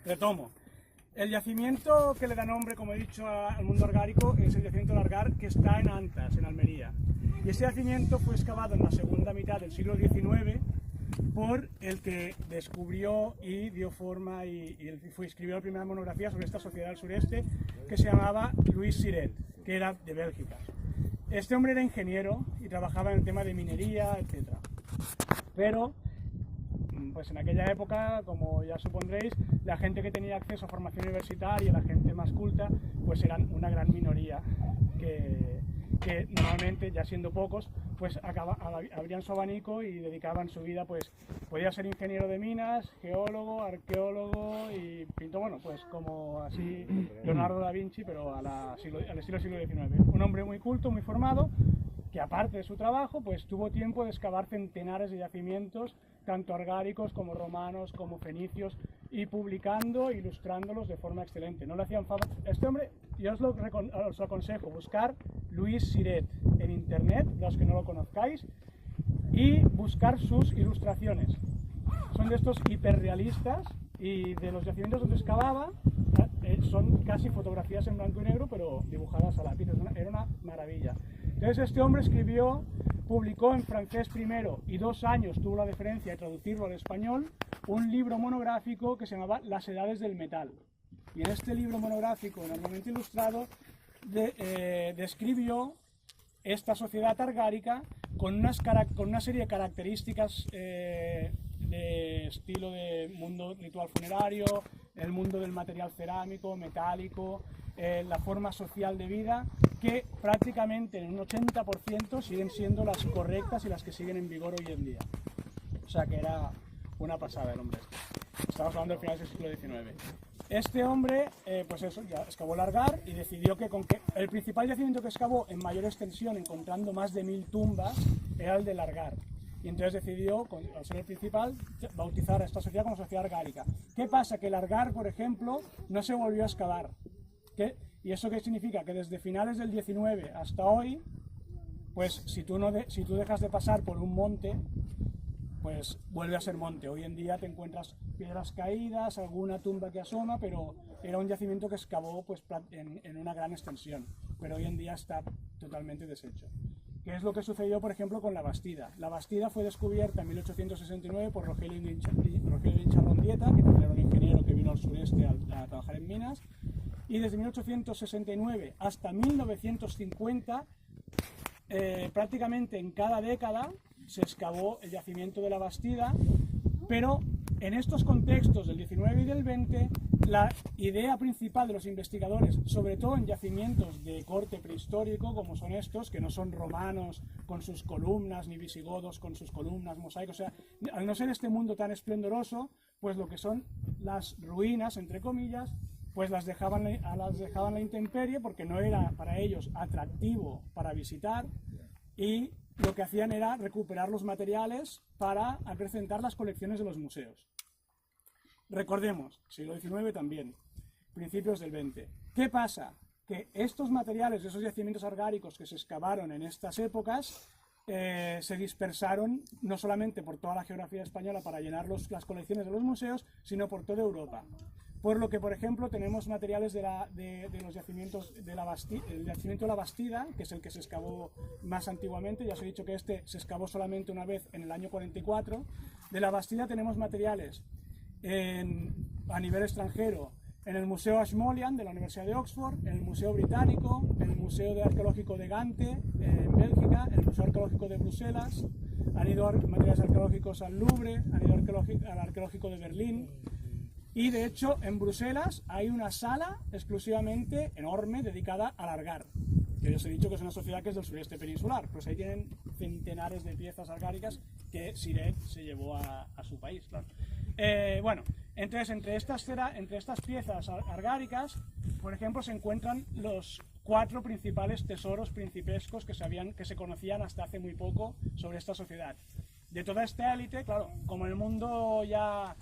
Retomo. El yacimiento que le da nombre, como he dicho, al mundo argárico es el yacimiento del Argar, que está en Antas, en Almería. Y ese yacimiento fue excavado en la segunda mitad del siglo XIX por el que descubrió y dio forma y escribió la primera monografía sobre esta sociedad del sureste, que se llamaba Louis Siret, que era de Bélgica. Este hombre era ingeniero y trabajaba en el tema de minería, etc. Pero pues en aquella época, como ya supondréis, la gente que tenía acceso a formación universitaria, la gente más culta, pues eran una gran minoría que normalmente, ya siendo pocos, pues abrían su abanico y dedicaban su vida, pues podía ser ingeniero de minas, geólogo, arqueólogo y pintor, bueno, pues como así Leonardo da Vinci, pero al estilo siglo XIX. Un hombre muy culto, muy formado, que aparte de su trabajo, pues tuvo tiempo de excavar centenares de yacimientos, tanto argáricos como romanos, como fenicios, y publicando e ilustrándolos de forma excelente. No le hacían fama. Este hombre, yo os aconsejo buscar Louis Siret en internet, los que no lo conozcáis, y buscar sus ilustraciones. Son de estos hiperrealistas, y de los yacimientos donde excavaba, son casi fotografías en blanco y negro, pero dibujadas a lápiz. Era una maravilla. Entonces este hombre publicó en francés primero, y 2 años tuvo la deferencia de traducirlo al español, un libro monográfico que se llamaba Las Edades del Metal. Y en este libro monográfico, enormemente ilustrado, describió esta sociedad argárica con una serie de características de estilo de mundo ritual funerario, el mundo del material cerámico, metálico, la forma social de vida, que prácticamente en un 80% siguen siendo las correctas y las que siguen en vigor hoy en día. O sea que era una pasada el hombre este. Estamos hablando del final del siglo XIX. Este hombre, pues eso, ya excavó el Argar y decidió que el principal yacimiento que excavó en mayor extensión, encontrando más de 1000 tumbas, era el del Argar. Y entonces decidió, al ser el principal, bautizar a esta sociedad como sociedad argárica. ¿Qué pasa? Que el Argar, por ejemplo, no se volvió a excavar. ¿Y eso qué significa? Que desde finales del 19 hasta hoy, pues si tú dejas de pasar por un monte, pues vuelve a ser monte. Hoy en día te encuentras piedras caídas, alguna tumba que asoma, pero era un yacimiento que excavó pues, en una gran extensión. Pero hoy en día está totalmente deshecho. ¿Qué es lo que sucedió, por ejemplo, con la Bastida? La Bastida fue descubierta en 1869 por Rogelio Incharrondieta, que también era un ingeniero que vino al sureste a trabajar en minas, y desde 1869 hasta 1950, prácticamente en cada década, se excavó el yacimiento de la Bastida, pero en estos contextos del 19 y del 20, la idea principal de los investigadores, sobre todo en yacimientos de corte prehistórico, como son estos, que no son romanos con sus columnas, ni visigodos con sus columnas, mosaicos, o sea, al no ser este mundo tan esplendoroso, pues lo que son las ruinas, entre comillas, pues las dejaban a la intemperie porque no era para ellos atractivo para visitar, y lo que hacían era recuperar los materiales para acrecentar las colecciones de los museos. Recordemos, siglo XIX también, principios del XX. ¿Qué pasa? Que estos materiales de esos yacimientos argáricos que se excavaron en estas épocas se dispersaron no solamente por toda la geografía española para llenar las colecciones de los museos, sino por toda Europa. Por lo que, por ejemplo, tenemos materiales de los yacimientos el yacimiento de la Bastida, que es el que se excavó más antiguamente. Ya os he dicho que este se excavó solamente una vez en el año 44. De la Bastida tenemos materiales a nivel extranjero en el Museo Ashmolean de la Universidad de Oxford, en el Museo Británico, en el Museo Arqueológico de Gante en Bélgica, en el Museo Arqueológico de Bruselas. Han ido materiales arqueológicos al Louvre, han ido al Arqueológico de Berlín. Y de hecho, en Bruselas hay una sala exclusivamente enorme dedicada al Argar. Que yo os he dicho que es una sociedad que es del sureste peninsular. Pues ahí tienen centenares de piezas argáricas que Siret se llevó a su país, claro. Bueno, entonces entre estas piezas argáricas, por ejemplo, se encuentran los 4 principales tesoros principescos que se conocían hasta hace muy poco sobre esta sociedad. De toda esta élite, claro, como en el mundo ya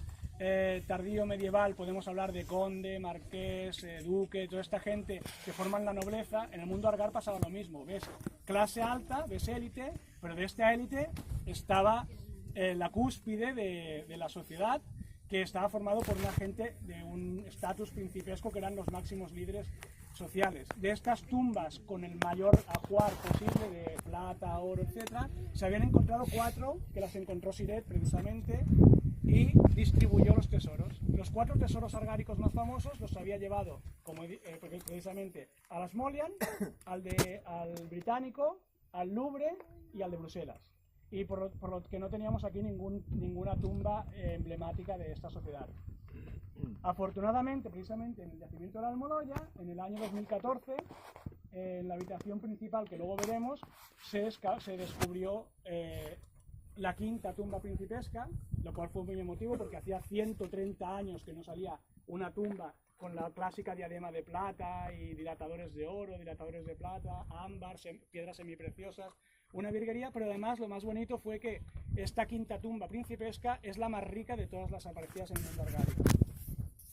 tardío medieval podemos hablar de conde, marqués, duque, toda esta gente que forman la nobleza, en el mundo argar pasaba lo mismo. Ves clase alta, ves élite, pero de esta élite estaba la cúspide de la sociedad, que estaba formado por una gente de un estatus principesco que eran los máximos líderes sociales. De estas tumbas con el mayor ajuar posible de plata, oro, etc., se habían encontrado 4, que las encontró Siret precisamente, y distribuyó los tesoros. Los 4 tesoros argáricos más famosos los había llevado precisamente al Smolian, al británico, al Louvre y al de Bruselas. Y por lo que no teníamos aquí ninguna tumba emblemática de esta sociedad. Afortunadamente, precisamente en el yacimiento de la Almoloya, en el año 2014, en la habitación principal, que luego veremos, se descubrió la 5ª tumba principesca, lo cual fue muy emotivo porque hacía 130 años que no salía una tumba con la clásica diadema de plata y dilatadores de oro, dilatadores de plata, ámbar, piedras semipreciosas, una virguería, pero además lo más bonito fue que esta 5ª tumba principesca es la más rica de todas las aparecidas en el mundo argárico.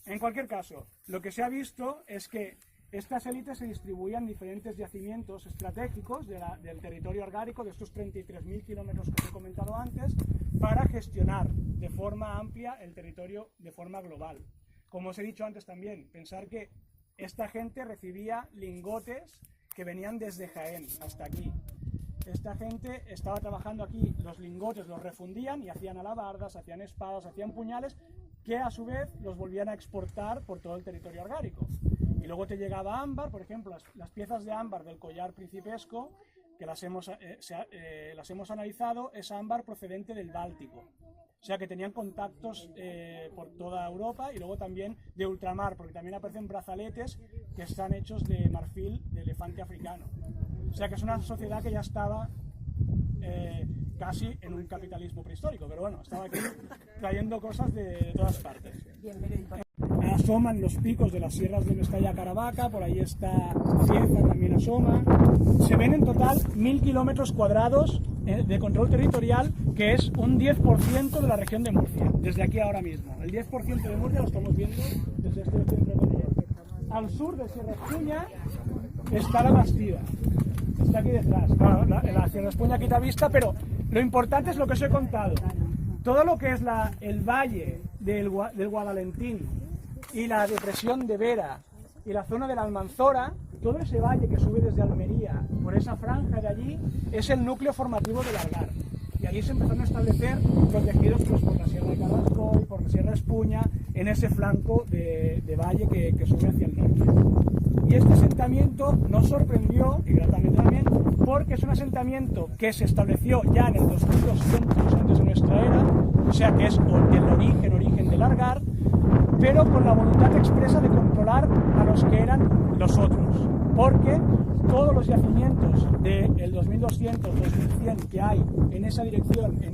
En cualquier caso, lo que se ha visto es que estas élites se distribuían en diferentes yacimientos estratégicos del territorio argárico, de estos 33.000 kilómetros que os he comentado antes, para gestionar de forma amplia el territorio de forma global. Como os he dicho antes también, pensar que esta gente recibía lingotes que venían desde Jaén hasta aquí. Esta gente estaba trabajando aquí, los lingotes los refundían y hacían alabardas, hacían espadas, hacían puñales, que a su vez los volvían a exportar por todo el territorio argárico. Y luego te llegaba ámbar, por ejemplo, las piezas de ámbar del collar principesco, que las hemos analizado, es ámbar procedente del Báltico. O sea que tenían contactos por toda Europa y luego también de ultramar, porque también aparecen brazaletes que están hechos de marfil de elefante africano. O sea que es una sociedad que ya estaba casi en un capitalismo prehistórico, pero bueno, estaba aquí trayendo cosas de todas partes. Asoman los picos de las sierras de Mestalla-Caravaca, por ahí está Cieza, también asoma. Se ven en total 1.000 kilómetros cuadrados de control territorial, que es un 10% de la región de Murcia, desde aquí ahora mismo. El 10% de Murcia lo estamos viendo desde este centro de control. Al sur de Sierra Espuña está la Bastida, está aquí detrás. Claro, la Sierra Espuña quita vista, pero lo importante es lo que os he contado. Todo lo que es el valle del Guadalentín y la depresión de Vera y la zona de la Almanzora, todo ese valle que sube desde Almería por esa franja de allí es el núcleo formativo del Algar. Y allí se empezaron a establecer protegidos pues, por la Sierra de Carrasco y por la Sierra Espuña en ese flanco de valle que sube hacia el norte. Y este asentamiento nos sorprendió, y gratamente también, porque es un asentamiento que se estableció ya en el 2200 antes de nuestra era, o sea que es el origen del Algar, pero con la voluntad expresa de controlar a los que eran los otros, porque todos los yacimientos del 2200, 2100 que hay en esa dirección y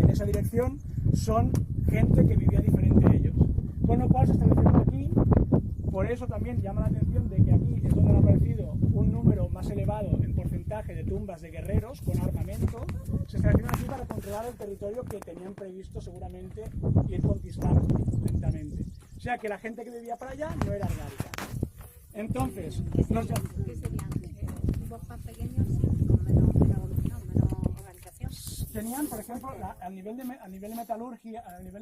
en esa dirección son gente que vivía diferente a ellos. Con lo cual se establecieron aquí, por eso también llama la atención de que aquí es donde ha aparecido un número más elevado en porcentaje de tumbas de guerreros con armamento. Se establecieron aquí para controlar el territorio que tenían previsto seguramente ir conquistando lentamente. O sea que la gente que vivía para allá no era argárica. Entonces, los más pequeños con menos evolución, menos organización. Tenían, por ejemplo, a nivel de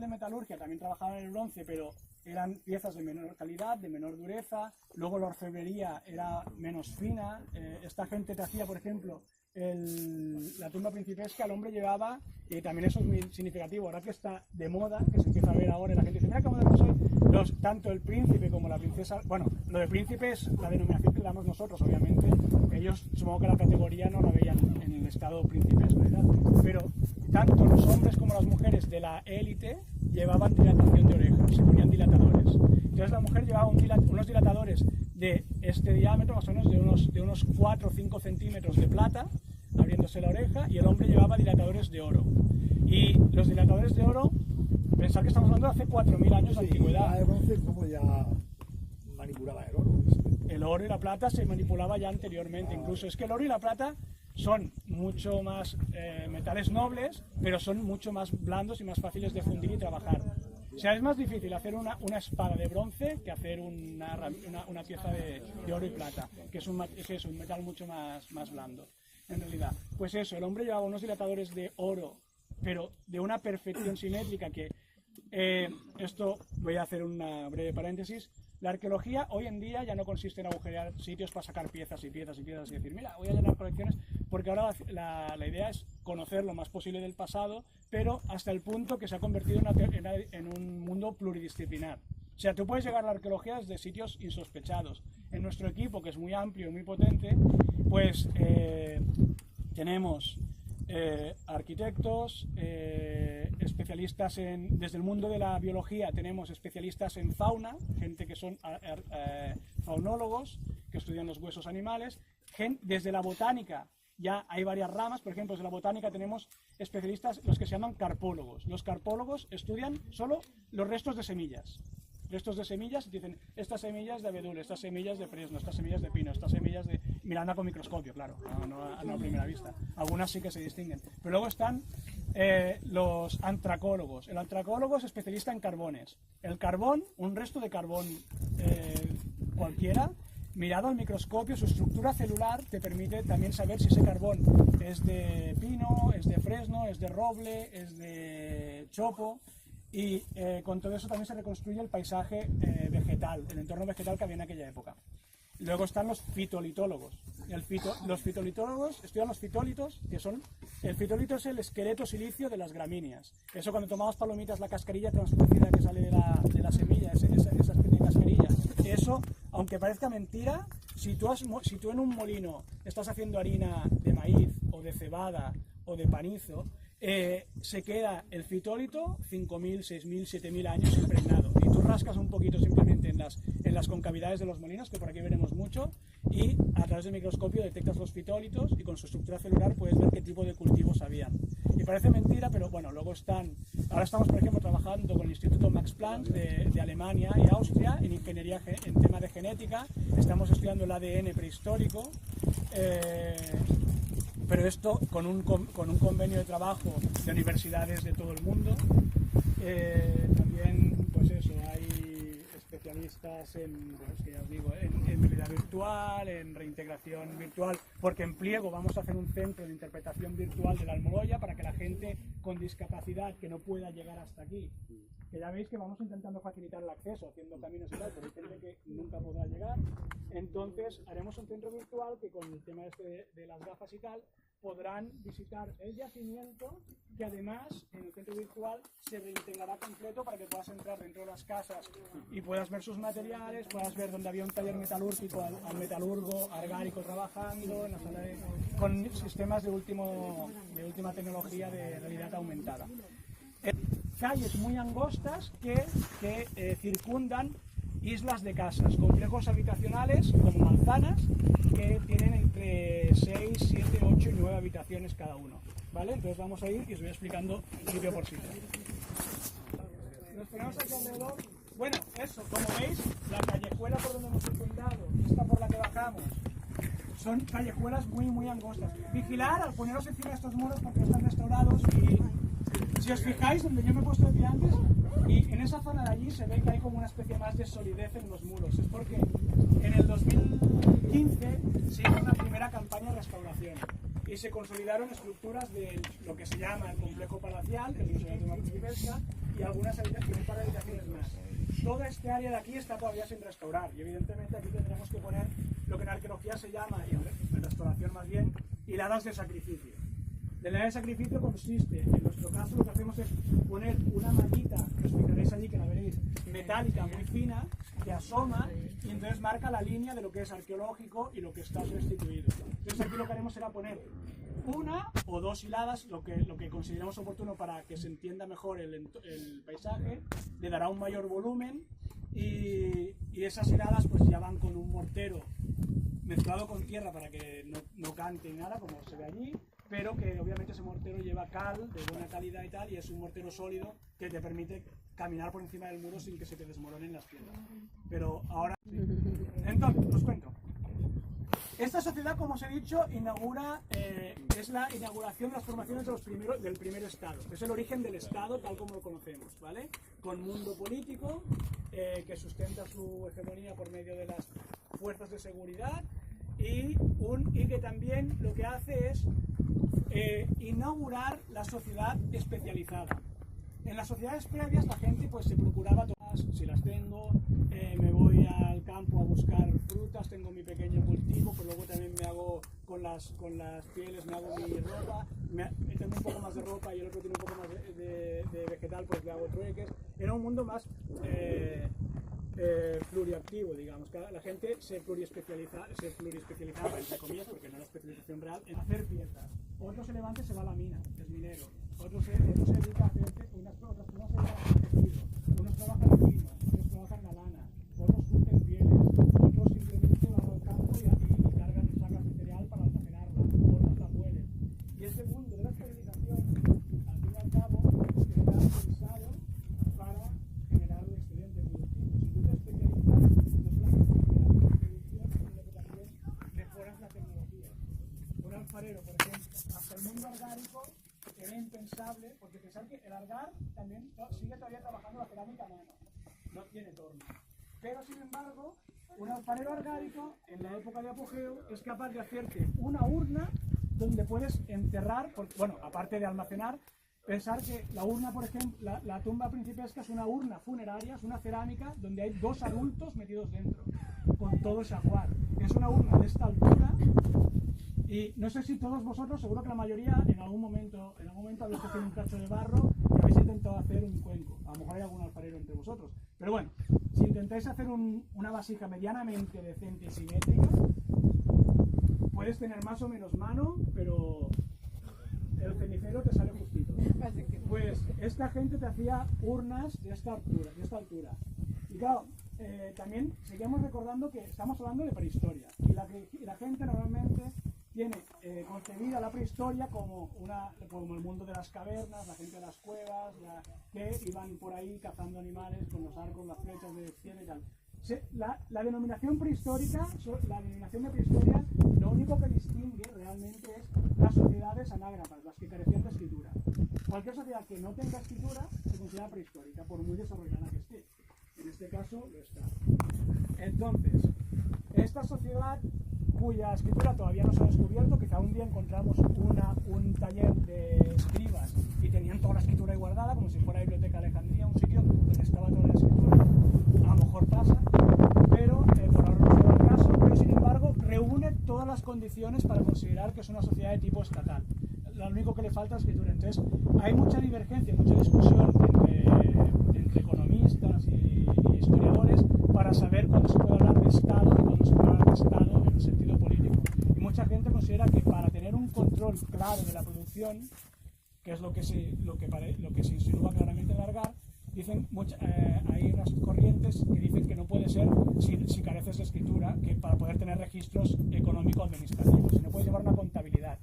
metalurgia también trabajaban en el bronce, pero eran piezas de menor calidad, de menor dureza. Luego la orfebrería era menos fina. Esta gente te hacía, por ejemplo, la tumba principesca, el hombre llevaba, y también eso es muy significativo, ahora que está de moda, que se empieza a ver ahora, y la gente dice, mira qué moderno soy, tanto el príncipe como la princesa, bueno, lo de príncipe es la denominación que le damos nosotros, obviamente, ellos supongo que la categoría no la veían en el estado principesco, ¿verdad? Pero tanto los hombres como las mujeres de la élite llevaban dilatación de orejas, se ponían dilatadores. Entonces la mujer llevaba unos dilatadores de este diámetro, más o menos de unos 4 o 5 centímetros de plata, abriéndose la oreja, y el hombre llevaba dilatadores de oro. Y los dilatadores de oro, pensad que estamos hablando de hace 4.000 años de antigüedad. El bronce, ¿cómo ya manipulaba el oro? El oro y la plata se manipulaba ya anteriormente, incluso es que el oro y la plata son mucho más metales nobles, pero son mucho más blandos y más fáciles de fundir y trabajar. O sea, es más difícil hacer una espada de bronce que hacer una pieza de oro y plata, que es un metal mucho más blando, en realidad. Pues eso, el hombre llevaba unos dilatadores de oro, pero de una perfección simétrica que esto voy a hacer una breve paréntesis. La arqueología hoy en día ya no consiste en agujerear sitios para sacar piezas y piezas y piezas y decir, mira, voy a llenar colecciones, porque ahora la idea es conocer lo más posible del pasado, pero hasta el punto que se ha convertido en un mundo pluridisciplinar. O sea, tú puedes llegar a la arqueología desde sitios insospechados. En nuestro equipo, que es muy amplio y muy potente, pues tenemos arquitectos, especialistas desde el mundo de la biología, tenemos especialistas en fauna, gente que son faunólogos, que estudian los huesos animales. Desde la botánica ya hay varias ramas, por ejemplo, desde la botánica tenemos especialistas, los que se llaman carpólogos. Los carpólogos estudian solo los restos de semillas. Restos de semillas, dicen, estas semillas de abedul, estas semillas de fresno, estas semillas de pino, estas semillas de... mirando con microscopio, claro, no a primera vista. Algunas sí que se distinguen. Pero luego están los antracólogos. El antracólogo es especialista en carbones. El carbón, un resto de carbón cualquiera, mirado al microscopio, su estructura celular te permite también saber si ese carbón es de pino, es de fresno, es de roble, es de chopo. Y con todo eso también se reconstruye el paisaje vegetal, el entorno vegetal que había en aquella época. Luego están los fitolitólogos. Los fitolitólogos estudian los fitólitos, que son... El fitolito es el esqueleto silicio de las gramíneas. Eso cuando tomamos palomitas, la cascarilla translúcida que sale de la semilla, esa especie de cascarilla. Eso, aunque parezca mentira, si tú en un molino estás haciendo harina de maíz o de cebada o de panizo, se queda el fitólito 5.000, 6.000, 7.000 años impregnado. Y tú rascas un poquito simplemente en las concavidades de los molinos, que por aquí veremos mucho, y a través del microscopio detectas los fitólitos y con su estructura celular puedes ver qué tipo de cultivos habían. Y parece mentira, pero bueno, luego ahora estamos, por ejemplo, trabajando con el Instituto Max Planck de Alemania y Austria en ingeniería, en tema de genética. Estamos estudiando el ADN prehistórico. Pero esto con un convenio de trabajo de universidades de todo el mundo. También, pues eso, hay especialistas en realidad virtual, en reintegración virtual, porque en Pliego vamos a hacer un centro de interpretación virtual de la Almoloya para que la gente con discapacidad que no pueda llegar hasta aquí, que ya veis que vamos intentando facilitar el acceso, haciendo caminos y tal, pero hay gente que nunca podrá llegar. Entonces haremos un centro virtual que con el tema de las gafas y tal, podrán visitar el yacimiento, que además en el centro virtual se reintegrará completo para que puedas entrar dentro de las casas y puedas ver sus materiales, puedas ver dónde había un taller metalúrgico, al metalurgo argárico trabajando, en la sala con sistemas de última tecnología de realidad aumentada. Calles muy angostas que circundan islas de casas, complejos habitacionales como manzanas que tienen entre 6, 7, 8 y 9 habitaciones cada uno, ¿vale? Entonces vamos a ir y os voy explicando sitio por sitio. Nos ponemos aquí alrededor. Bueno, eso, como veis, la callejuela por donde hemos circundado, esta por la que bajamos, son callejuelas muy, muy angostas. Vigilar al poneros encima de estos muros porque están restaurados y si os fijáis, donde yo me he puesto de pie antes, y en esa zona de allí se ve que hay como una especie más de solidez en los muros. Es porque en el 2015 se hizo una primera campaña de restauración y se consolidaron estructuras de lo que se llama el complejo palacial, que es el Museo de la Principesca, y algunas habitaciones, un par de habitaciones más. Toda este área de aquí está todavía sin restaurar y evidentemente aquí tendremos que poner lo que en arqueología se llama, y en restauración más bien, hiladas de sacrificio. La hilada de sacrificio consiste, en nuestro caso lo que hacemos es poner una mallita, que os fijaréis allí, que la veréis, metálica muy fina, que asoma y entonces marca la línea de lo que es arqueológico y lo que está restituido. Entonces aquí lo que haremos será poner una o dos hiladas, lo que consideramos oportuno para que se entienda mejor el paisaje, le dará un mayor volumen y esas hiladas pues ya van con un mortero mezclado con tierra para que no cante ni nada, como se ve allí, pero que obviamente ese mortero lleva cal de buena calidad y tal, y es un mortero sólido que te permite caminar por encima del muro sin que se te desmoronen las piedras. Pero ahora sí. Entonces, os cuento. Esta sociedad, como os he dicho, es la inauguración de las formaciones del primer Estado. Es el origen del Estado tal como lo conocemos, ¿vale? Con mundo político que sustenta su hegemonía por medio de las fuerzas de seguridad y que también lo que hace es inaugurar la sociedad especializada. En las sociedades previas la gente pues se procuraba todas, si las tengo, me voy al campo a buscar frutas, tengo mi pequeño cultivo, pero luego también me hago con las pieles, me hago mi ropa, tengo un poco más de ropa y el otro tiene un poco más de vegetal, pues le hago trueques. Era un mundo más pluriactivo, digamos, que la gente se pluriespecializaba, entre comillas, porque no era especialización real, en hacer piezas. Otro se levanta y se va a la mina, es minero. Otro se dedica a hacer unas personas se dedican a hacer tejido, unos trabajan en lino, otros trabajan la lana, otros surten pieles, otros simplemente van al campo y cargan sacas de cereal para almacenarla, otros la muelen. Y este mundo de la especialización, al fin y al cabo, está pensado para generar un excedente productivo. Si tú te especializas, no solamente generas producción, sino que también mejoras la tecnología. Un alfarero, por ejemplo, hasta el mundo argárico era impensable, porque pensar que el algar también sigue todavía trabajando la cerámica a mano, no tiene torno. Pero sin embargo, un alfarero argárico en la época de apogeo es capaz de hacerte una urna donde puedes enterrar, bueno, aparte de almacenar, pensar que la urna, por ejemplo, la tumba principesca es una urna funeraria, es una cerámica donde hay 2 adultos metidos dentro, con todo ese ajuar. Es una urna de esta altura. Y no sé si todos vosotros, seguro que la mayoría, en algún momento habéis cogido un cacho de barro y habéis intentado hacer un cuenco. A lo mejor hay algún alfarero entre vosotros. Pero bueno, si intentáis hacer una vasija medianamente decente y simétrica, puedes tener más o menos mano, pero el cenicero te sale justito. Pues esta gente te hacía urnas de esta altura. Y claro, también seguimos recordando que estamos hablando de prehistoria. Y la gente normalmente tiene concebida la prehistoria como el mundo de las cavernas, la gente de las cuevas, que iban por ahí cazando animales con los arcos, las flechas de cielo y tal. La denominación prehistórica, la denominación de prehistoria, lo único que distingue realmente es las sociedades anágramas, las que carecían de escritura. Cualquier sociedad que no tenga escritura se considera prehistórica, por muy desarrollada que esté. En este caso lo está. Entonces, esta sociedad cuya escritura todavía no se ha descubierto, quizá un día encontramos un taller de escribas y tenían toda la escritura ahí guardada, como si fuera la Biblioteca de Alejandría, un sitio donde estaba toda la escritura. A lo mejor pasa, pero por ahora no se da el caso, pero sin embargo reúne todas las condiciones para considerar que es una sociedad de tipo estatal. Lo único que le falta es escritura. Entonces, hay mucha divergencia, mucha discusión entre economistas y historiadores para saber cuándo se puede hablar de Estado y cuándo se puede hablar de Estado en el sentido político. Y mucha gente considera que para tener un control claro de la producción, que es lo que se insinúa claramente en Largar, dicen hay unas corrientes que dicen que no puede ser si careces de escritura, que para poder tener registros económico-administrativos, si no puedes llevar una contabilidad.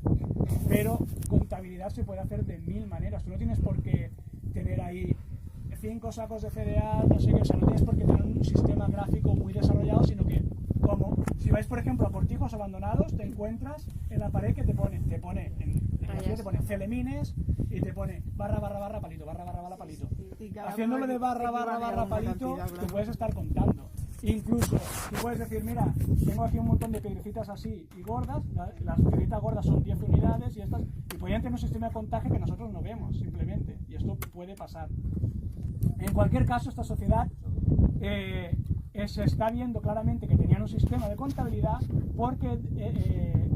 Pero contabilidad se puede hacer de 1000 maneras. Tú no tienes por qué tener ahí 5 sacos de cereal, no sé qué, o sea, no tienes por qué tener un sistema gráfico muy desarrollado, sino que, como si vais, por ejemplo, a cortijos abandonados, te encuentras en la pared que te pone celemines y te pone barra, palito, barra, palito. Haciéndolo de barra, palito, te puedes estar contando. Incluso, tú puedes decir, mira, tengo aquí un montón de piedrecitas así y gordas, las piedritas gordas son 10 unidades y podrían tener un sistema de contaje que nosotros no vemos, simplemente, y esto puede pasar. En cualquier caso, esta sociedad se está viendo claramente que tenían un sistema de contabilidad porque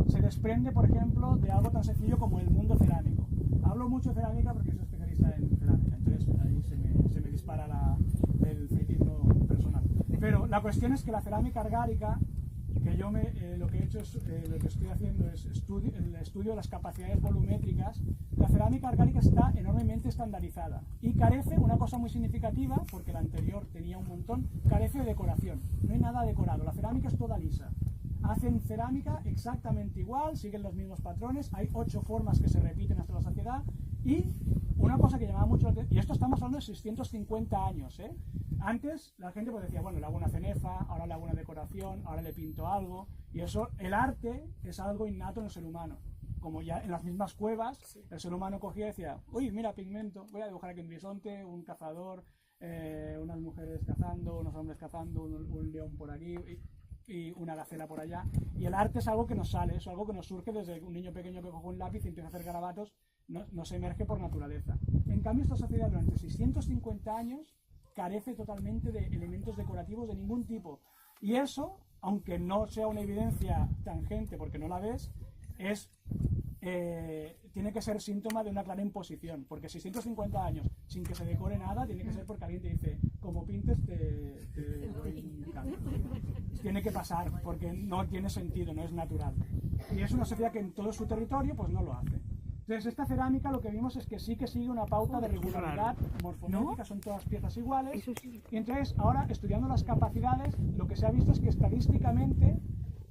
se desprende, por ejemplo, de algo tan sencillo como el mundo cerámico. Hablo mucho de cerámica porque soy especialista en cerámica, entonces ahí se me dispara el fritismo personal. Pero la cuestión es que la cerámica argárica, que yo lo que he hecho es, lo que estoy haciendo es el estudio de las capacidades volumétricas. La cerámica argárica está enormemente estandarizada y carece, una cosa muy significativa, porque la anterior tenía un montón, carece de decoración. No hay nada decorado, la cerámica es toda lisa. Hacen cerámica exactamente igual, siguen los mismos patrones, hay 8 formas que se repiten hasta la saciedad. Y una cosa que llamaba mucho la atención, y esto estamos hablando de 650 años, ¿eh? Antes la gente pues decía, bueno, le hago una cenefa, ahora le hago una decoración, ahora le pinto algo, y eso, el arte es algo innato en el ser humano. Como ya en las mismas cuevas, el ser humano cogía y decía, uy, mira, pigmento, voy a dibujar aquí un bisonte, un cazador, unas mujeres cazando, unos hombres cazando, un león por aquí y una gacela por allá. Y el arte es algo que nos sale, es algo que nos surge desde un niño pequeño que coge un lápiz y empieza a hacer garabatos no se emerge por naturaleza. En cambio, esta sociedad durante 650 años carece totalmente de elementos decorativos de ningún tipo. Y eso, aunque no sea una evidencia tangente porque no la ves, tiene que ser síntoma de una clara imposición, porque 650 años sin que se decore nada tiene que ser porque alguien te dice, como pintes te doy un cambio. Tiene que pasar, porque no tiene sentido, no es natural. Y es una sociedad que en todo su territorio pues no lo hace. Entonces esta cerámica lo que vimos es que sí que sigue una pauta de regularidad morfométrica, son todas piezas iguales. Y entonces ahora, estudiando las capacidades, lo que se ha visto es que estadísticamente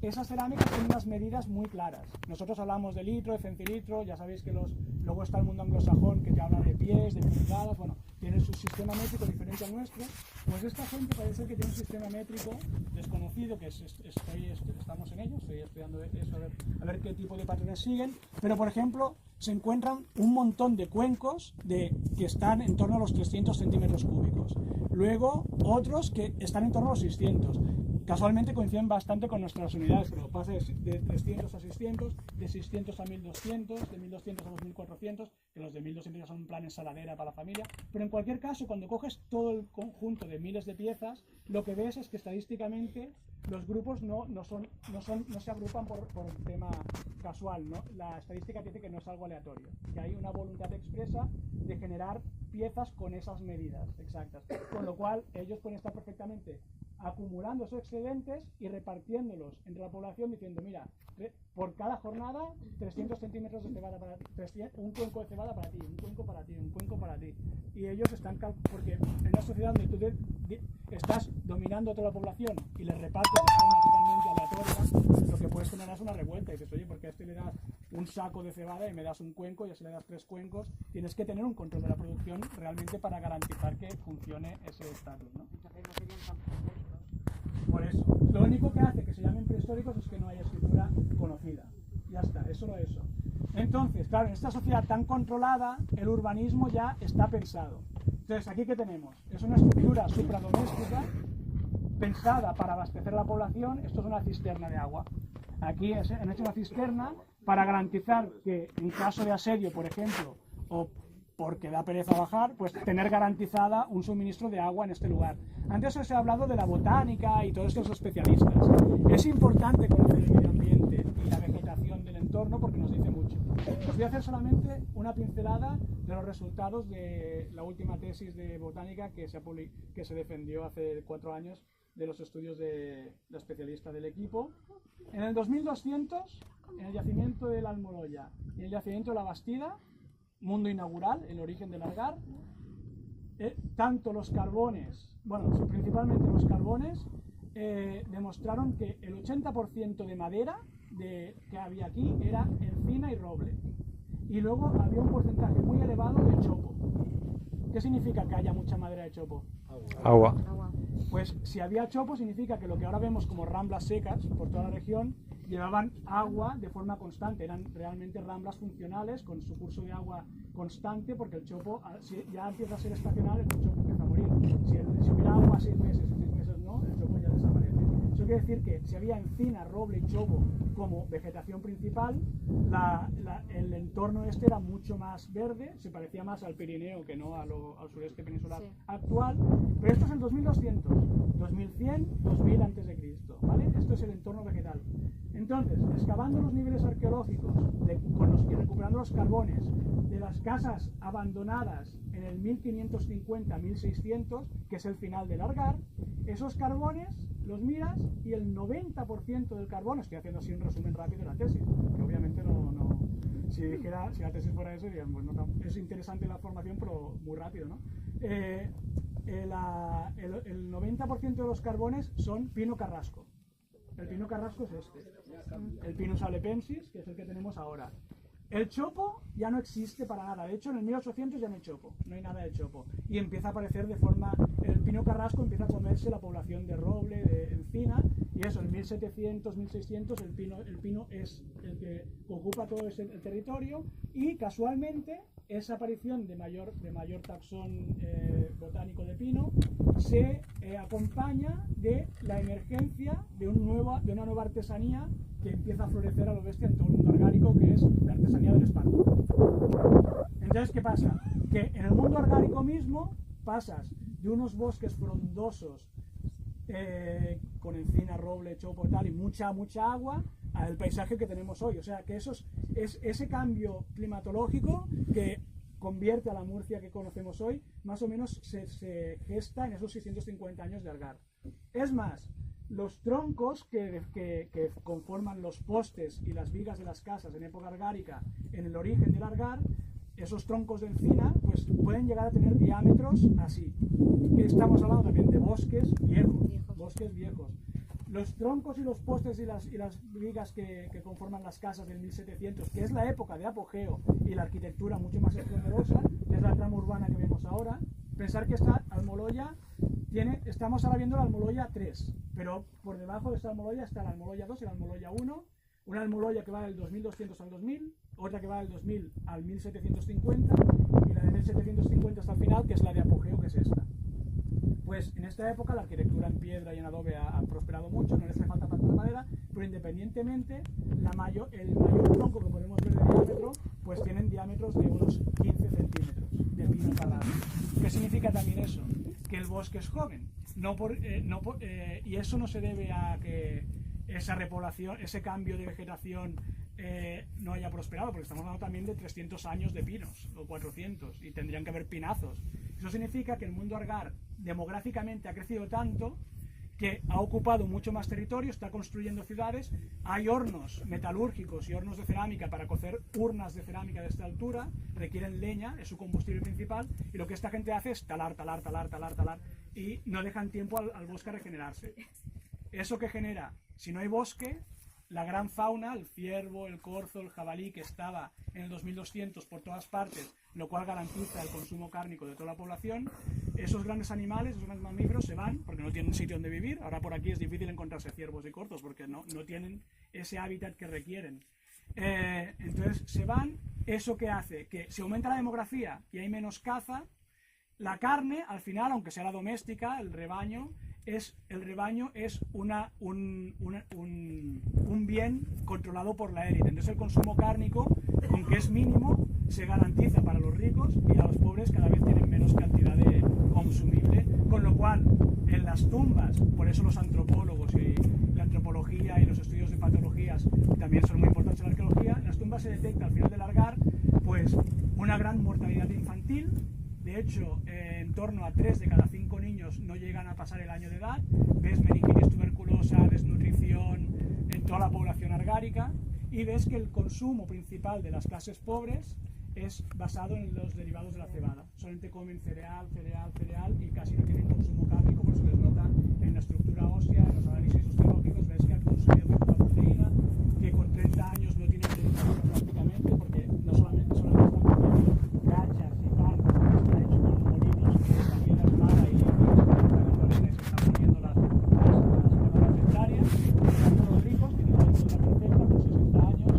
esas cerámicas tienen unas medidas muy claras. Nosotros hablamos de litro, de centilitro, ya sabéis que luego está el mundo anglosajón que te habla de pies, de pulgadas, bueno, tienen su sistema métrico diferente al nuestro. Pues esta gente parece ser que tiene un sistema métrico desconocido, que estamos en ello, estoy estudiando eso, a ver qué tipo de patrones siguen, pero por ejemplo se encuentran un montón de cuencos que están en torno a los 300 centímetros cúbicos, luego otros que están en torno a los 600. Casualmente coinciden bastante con nuestras unidades, pero pasa de 300 a 600, de 600 a 1200, de 1200 a 2400, que los de 1200 ya son un plan ensaladera para la familia. Pero en cualquier caso, cuando coges todo el conjunto de miles de piezas, lo que ves es que estadísticamente los grupos no se agrupan por un tema casual, ¿no? La estadística dice que no es algo aleatorio, que hay una voluntad expresa de generar piezas con esas medidas exactas, con lo cual ellos pueden estar perfectamente acumulando esos excedentes y repartiéndolos entre la población diciendo, mira, por cada jornada 300 centímetros de cebada para ti, un cuenco de cebada para ti, un cuenco para ti, un cuenco para ti. Y ellos están, porque en una sociedad donde tú estás dominando a toda la población y les repartes de forma totalmente aleatoria, lo que puedes generar es una revuelta. Y dices, oye, porque a este le das un saco de cebada y me das un cuenco y a ese le das 3 cuencos. Tienes que tener un control de la producción realmente para garantizar que funcione ese estatus, ¿no? Entonces no serían tan prehistóricos. Por eso, lo único que hace que se llamen prehistóricos es que no haya escritura conocida. Ya está, es solo eso. Entonces, claro, en esta sociedad tan controlada, el urbanismo ya está pensado. Entonces, ¿aquí qué tenemos? Es una estructura supradoméstica pensada para abastecer a la población. Esto es una cisterna de agua. Aquí han hecho una cisterna para garantizar que en caso de asedio, por ejemplo, o porque da pereza bajar, pues tener garantizada un suministro de agua en este lugar. Antes os he hablado de la botánica y todos estos especialistas. Es importante conocer el medio ambiente y la vegetación del entorno porque nos dice mucho. Os voy a hacer solamente una pincelada de los resultados de la última tesis de botánica que se defendió hace 4 años de los estudios de la especialista del equipo. En el 2200, en el yacimiento de la Almoloya y en el yacimiento de la Bastida, mundo inaugural, el origen del Algar, tanto los carbones, bueno, principalmente los carbones, demostraron que el 80% de madera que había aquí era encina y roble. Y luego había un porcentaje muy elevado de chopo. ¿Qué significa que haya mucha madera de chopo? Agua. Pues si había chopo significa que lo que ahora vemos como ramblas secas por toda la región llevaban agua de forma constante, eran realmente ramblas funcionales con su curso de agua constante, porque el chopo, si ya empieza a ser estacional, el chopo empieza a morir. Si hubiera agua 6 meses y 6 meses no, el chopo ya desaparece. Eso quiere decir que si había encina, roble y chopo como vegetación principal, el entorno este era mucho más verde, se parecía más al Pirineo que no al sureste peninsular actual, pero esto es el 2200, 2100, 2000 a.C., ¿vale? Esto es el entorno vegetal. Entonces, excavando los niveles arqueológicos y recuperando los carbones de las casas abandonadas en el 1550-1600, que es el final del Algar, esos carbones los miras y el 90% del carbón, estoy haciendo así un resumen rápido de la tesis, que obviamente si la tesis fuera eso, dirían, pues no, es interesante la formación, pero muy rápido, ¿no? El 90% de los carbones son pino carrasco. El pino carrasco es este, el Pinus alepensis, que es el que tenemos ahora. El chopo ya no existe para nada, de hecho en el 1800 ya no hay chopo, no hay nada de chopo. Y empieza a aparecer el pino carrasco empieza a comerse la población de roble, de encina, y eso, en 1700, 1600 el pino es el que ocupa todo el territorio, y casualmente esa aparición de mayor taxón botánico de pino se acompaña de la emergencia de una nueva artesanía que empieza a florecer a lo bestia en todo el mundo argárico, que es la artesanía del esparto. Entonces, ¿qué pasa? Que en el mundo argárico mismo pasas de unos bosques frondosos con encina, roble, chopo y tal, y mucha agua, al paisaje que tenemos hoy. O sea, que es ese cambio climatológico que convierte a la Murcia que conocemos hoy, más o menos se gesta en esos 650 años de Algar. Es más, los troncos que conforman los postes y las vigas de las casas en época argárica, en el origen del Algar, esos troncos de encina, pues pueden llegar a tener diámetros así. Estamos hablando también de bosques viejos. Los troncos y los postes y las vigas que conforman las casas del 1700, que es la época de apogeo y la arquitectura mucho más esplendorosa, que es la trama urbana que vemos ahora, pensar que esta Almoloya estamos ahora viendo la Almoloya 3, pero por debajo de esta Almoloya está la Almoloya 2 y la Almoloya 1, una Almoloya que va del 2200 al 2000, otra que va del 2000 al 1750 y la de 1750 hasta el final, que es la de apogeo, que es esta. Pues en esta época la arquitectura en piedra y en adobe ha prosperado mucho, no les hace falta tanta madera, pero independientemente el mayor tronco que podemos ver de diámetro, pues tienen diámetros de unos 15 centímetros de pino talado. ¿Qué significa también eso? Que el bosque es joven, y eso no se debe a que esa repoblación, ese cambio de vegetación no haya prosperado, porque estamos hablando también de 300 años de pinos, o 400, y tendrían que haber pinazos. Eso significa que el mundo Algar demográficamente ha crecido tanto que ha ocupado mucho más territorio, está construyendo ciudades, hay hornos metalúrgicos y hornos de cerámica para cocer urnas de cerámica de esta altura, requieren leña, es su combustible principal, y lo que esta gente hace es talar, y no dejan tiempo al bosque a regenerarse. ¿Eso qué genera? Si no hay bosque, la gran fauna, el ciervo, el corzo, el jabalí, que estaba en el 2200 por todas partes, lo cual garantiza el consumo cárnico de toda la población, esos grandes animales, esos grandes mamíferos se van porque no tienen sitio donde vivir. Ahora por aquí es difícil encontrarse ciervos y corzos porque no tienen ese hábitat que requieren. Entonces se van. ¿Eso qué hace? Que se aumenta la demografía y hay menos caza. La carne, al final, aunque sea la doméstica, el rebaño es un bien controlado por la élite. Entonces el consumo cárnico, aunque es mínimo, se garantiza para los ricos, y a los pobres cada vez tienen menos cantidad de consumible, con lo cual en las tumbas, por eso los antropólogos y la antropología y los estudios de patologías también son muy importantes en la arqueología, en las tumbas se detecta al final del Algar pues una gran mortalidad infantil. De hecho, en torno a 3 de cada 5 niños no llegan a pasar el año de edad. Ves meningitis tuberculosa, desnutrición en toda la población argárica, y ves que el consumo principal de las clases pobres es basado en los derivados de la cebada. Solamente comen cereal, y casi no tienen consumo cárnico, por eso les nota en la estructura ósea, en los análisis osteológicos, ves que han consumido muy poca proteína, que con 30 años no tienen alimentación prácticamente, porque no solamente están comiendo gachas y pan, está hecho con molinos que también la espada y se están poniendo las camadas dentarias. Están todos ricos, tienen una dieta perfecta con 60 años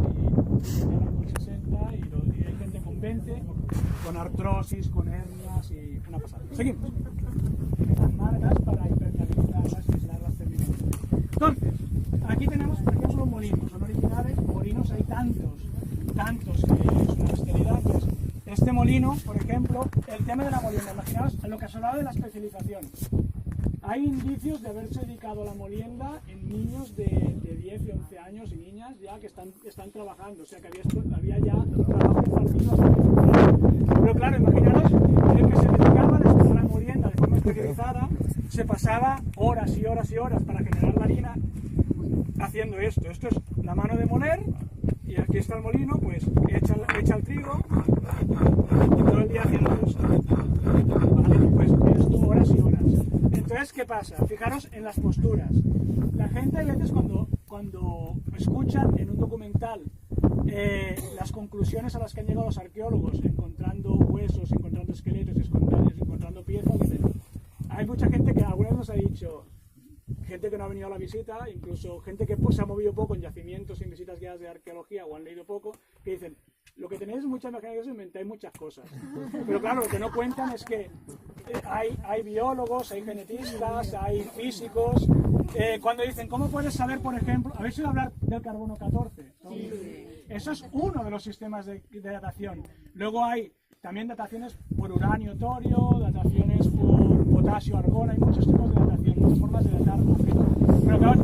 y llegan con 60, y hay gente con 20, con artrosis, con hernias y una pasada. Seguimos. Marcas para impermeabilizarlas y aislarlas térmicamente. Entonces, aquí tenemos, por ejemplo, molinos. Son originales, molinos hay tantos que es una bestialidad. Pues, este molino, por ejemplo, el tema de la molienda, imaginaos lo que se hablaba de la especialización. Hay indicios de haberse dedicado a la molienda en niños de 10 y 11 años y niñas ya que están trabajando, o sea que había ya trabajo infantil. Pero claro, imaginaros el que se dedicaba a la molienda de forma especializada, se pasaba horas y horas y horas para generar la harina haciendo esto. Esto es la mano de moler, y aquí está el molino, pues echa el trigo y todo el día haciendo esto. ¿Vale? Pues esto horas y horas. Entonces, ¿qué pasa? Fijaros en las posturas. La gente a veces cuando escuchan en un documental las conclusiones a las que han llegado los arqueólogos, encontrando huesos, encontrando esqueletos, encontrando piezas, dicen, hay mucha gente que alguna vez nos ha dicho, gente que no ha venido a la visita, incluso gente que se ha movido poco en yacimientos, en visitas guiadas de arqueología o han leído poco, que dicen, lo que tenéis es mucha imaginación, es inventáis muchas cosas. Pero claro, lo que no cuentan es que hay biólogos, hay genetistas, hay físicos. Cuando dicen, ¿cómo puedes saber, por ejemplo, habéis oído hablar del carbono 14? Sí. Eso es uno de los sistemas de datación. Luego hay también dataciones por uranio, torio, dataciones por potasio, argón, hay muchos tipos de datación, muchas formas de datar objetos. Pero claro,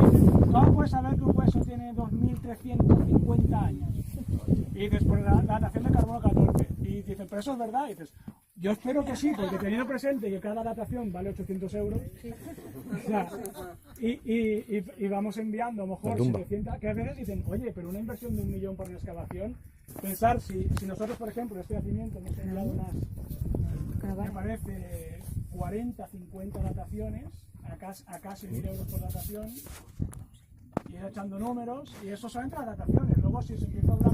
¿cómo puedes saber que un hueso tiene 2350 años? Y dices, por la datación de carbono 14. Y dicen, ¿pero eso es verdad? Y dices, yo espero que sí, porque teniendo presente que cada datación vale 800 euros, o sea, y vamos enviando a lo mejor 700, que a veces dicen, oye, pero una inversión de 1 millón por una excavación, pensar si nosotros, por ejemplo, en este yacimiento hemos enviado unas, me parece, 40, 50 dataciones, a casi 1.000 euros por datación, y ir echando números, y eso solamente las dataciones. Luego, si se empieza a hablar,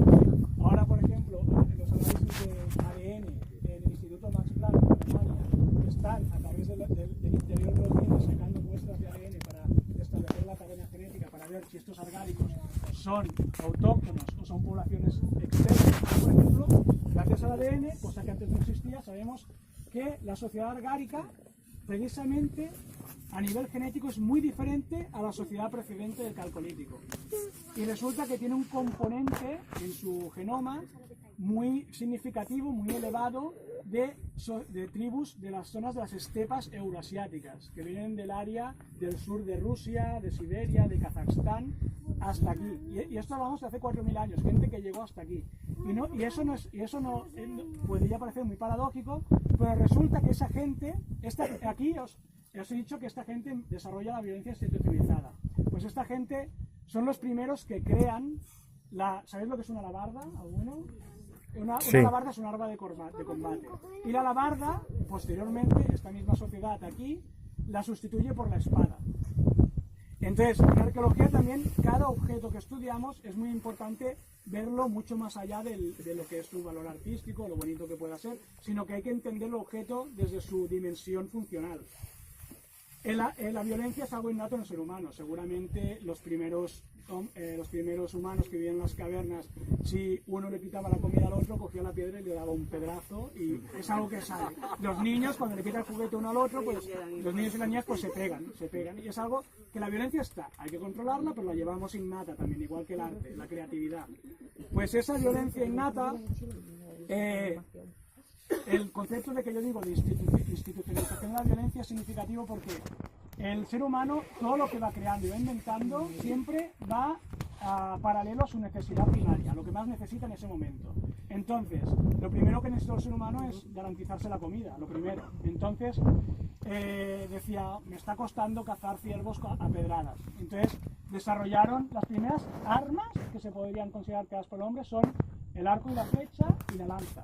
ahora, por ejemplo, los análisis de ADN del Instituto Max Planck de Alemania, que están a través del interior de los genes sacando muestras de ADN para establecer la cadena genética, para ver si estos argáricos son autóctonos o son poblaciones externas. Por ejemplo, gracias al ADN, cosa que antes no existía, sabemos que la sociedad argárica, precisamente a nivel genético, es muy diferente a la sociedad precedente del Calcolítico. Y resulta que tiene un componente en su genoma muy significativo, muy elevado, de tribus de las zonas de las estepas eurasiáticas, que vienen del área del sur de Rusia, de Siberia, de Kazajstán, hasta aquí. Y esto hablamos de hace 4.000 años, gente que llegó hasta aquí. Y eso no podría parecer muy paradójico, pero resulta que esa gente, aquí os he dicho que esta gente desarrolla la violencia institucionalizada. Pues esta gente son los primeros que crean ¿sabéis lo que es una alabarda? ¿Alguno? Una alabarda es un arma de combate. Y la alabarda, posteriormente, esta misma sociedad aquí, la sustituye por la espada. Entonces, en arqueología también, cada objeto que estudiamos es muy importante verlo mucho más allá de lo que es su valor artístico, lo bonito que pueda ser, sino que hay que entender el objeto desde su dimensión funcional. La violencia es algo innato en el ser humano. Seguramente los primeros humanos que vivían en las cavernas, si uno le quitaba la comida al otro, cogía la piedra y le daba un pedrazo, y es algo que sale. Los niños, cuando le quitan el juguete uno al otro, pues los niños y las niñas pues se pegan, y es algo que la violencia está, hay que controlarla, pero la llevamos innata también, igual que el arte, la creatividad. Pues esa violencia innata, el concepto de que yo digo de institucionalización de la violencia es significativo porque el ser humano, todo lo que va creando y va inventando, siempre va paralelo a su necesidad primaria, lo que más necesita en ese momento. Entonces, lo primero que necesita el ser humano es garantizarse la comida, lo primero. Entonces, decía, me está costando cazar ciervos a pedradas. Entonces, desarrollaron las primeras armas que se podrían considerar creadas por el hombre, son el arco y la flecha y la lanza.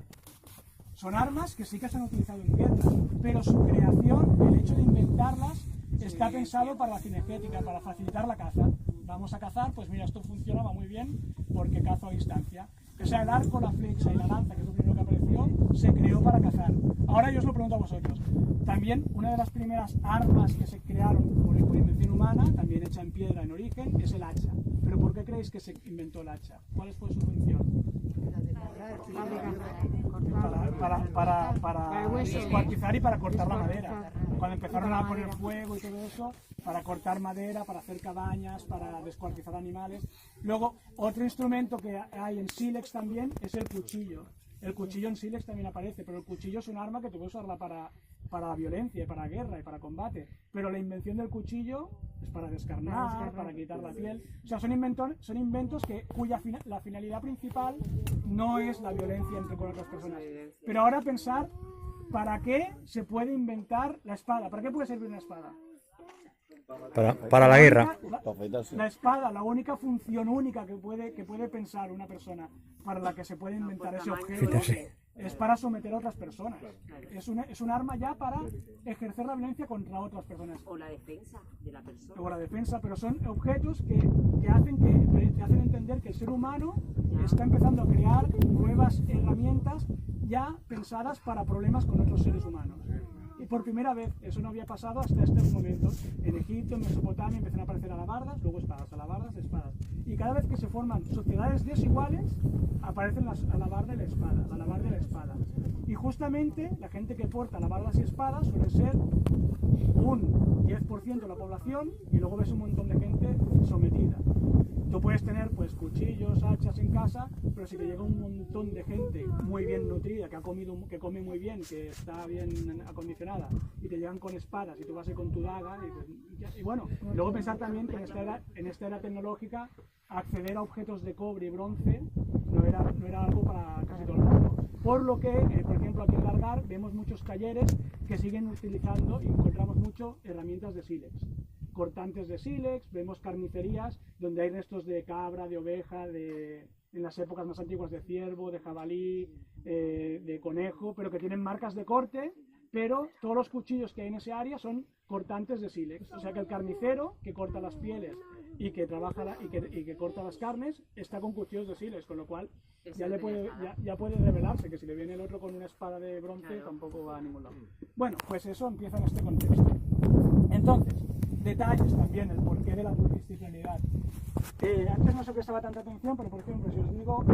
Son armas que sí que se han utilizado en guerras, pero su creación, el hecho de inventarlas, está pensado para la cinegética, para facilitar la caza. Vamos a cazar, pues mira, esto funciona, va muy bien, porque cazo a distancia. O sea, el arco, la flecha y la lanza, que es lo primero que apareció, se creó para cazar. Ahora yo os lo pregunto a vosotros. También una de las primeras armas que se crearon por invención humana, también hecha en piedra en origen, es el hacha. ¿Pero por qué creéis que se inventó el hacha? ¿Cuál fue su función? Para descuartizar y para cortar la madera. Cuando empezaron a poner fuego y todo eso, para cortar madera, para hacer cabañas, para descuartizar animales. Luego, otro instrumento que hay en sílex también es el cuchillo. El cuchillo en sílex también aparece, pero el cuchillo es un arma que tú puedes usarla para violencia, para guerra y para combate. Pero la invención del cuchillo es para descarnar, para quitar la piel. O sea, son inventos cuya la finalidad principal no es la violencia entre con otras personas. Pero ahora pensar, ¿para qué se puede inventar la espada? ¿Para qué puede servir una espada? Para la guerra. La espada, la única función única que puede pensar una persona para la que se puede inventar ese objeto es para someter a otras personas. Es un arma ya para ejercer la violencia contra otras personas. O la defensa de la persona. O la defensa, pero son objetos que te hacen entender que el ser humano está empezando a crear nuevas herramientas ya pensadas para problemas con otros seres humanos. Y por primera vez, eso no había pasado hasta este momento. En Egipto, en Mesopotamia empiezan a aparecer alabardas, luego espadas, alabardas, espadas. y cada vez que se forman sociedades desiguales, aparecen a la bar de la espada, a la bar de la espada. Y justamente la gente que porta la bardas y espadas suele ser un 10% de la población, y luego ves un montón de gente sometida. Tú puedes tener pues cuchillos, hachas en casa, pero si te llega un montón de gente muy bien nutrida, que come muy bien, que está bien acondicionada, y te llegan con espadas y tú vas ahí con tu daga, y bueno, luego pensar también que en esta era tecnológica acceder a objetos de cobre y bronce no era algo para casi todo el mundo. Por lo que, por ejemplo, aquí en Largar vemos muchos talleres que siguen utilizando y encontramos mucho herramientas de sílex. Cortantes de sílex, vemos carnicerías donde hay restos de cabra, de oveja, en las épocas más antiguas de ciervo, de jabalí, de conejo, pero que tienen marcas de corte, pero todos los cuchillos que hay en ese área son cortantes de sílex. O sea que el carnicero que corta las pieles y que trabaja y que corta las carnes está con cuchillos de sílex, con lo cual ya puede revelarse que si le viene el otro con una espada de bronce tampoco va a ningún lado. Bueno, pues eso empieza en este contexto. Entonces, detalles también, el porqué de la multidisciplinaridad. Antes no se prestaba tanta atención, pero por ejemplo, si os digo,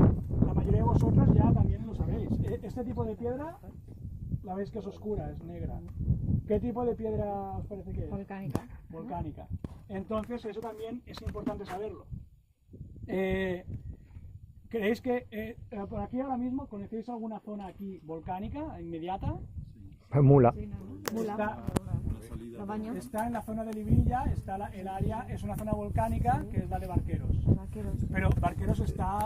la mayoría de vosotros ya también lo sabéis. Este tipo de piedra, la veis que es oscura, es negra. ¿Qué tipo de piedra os parece que es? Volcánica. Volcánica. Entonces, eso también es importante saberlo. ¿Creéis que por aquí ahora mismo conocéis alguna zona aquí volcánica, inmediata? Mula. Está en la zona de Librilla, está el área, es una zona volcánica que es la de Barqueros. Pero Barqueros está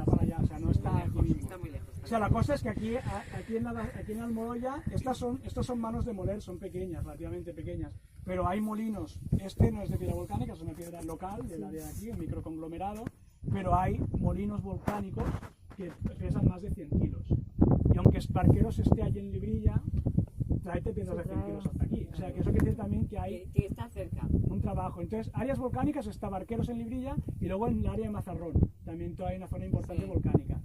para allá, o sea, no está aquí mismo. O sea, la cosa es que aquí en Almoroya, estas son manos de moler, son pequeñas, relativamente pequeñas, pero hay molinos. Este no es de piedra volcánica, es una piedra local del área de aquí, un microconglomerado, pero hay molinos volcánicos que pesan más de 100 kilos. Y aunque Barqueros esté allí en Librilla, tráete piedras de 100 kilos hasta aquí. O sea, que eso quiere decir también que hay Que está cerca. un trabajo. Entonces, áreas volcánicas está Barqueros en Librilla y luego en el área de Mazarrón. También hay una zona importante volcánica.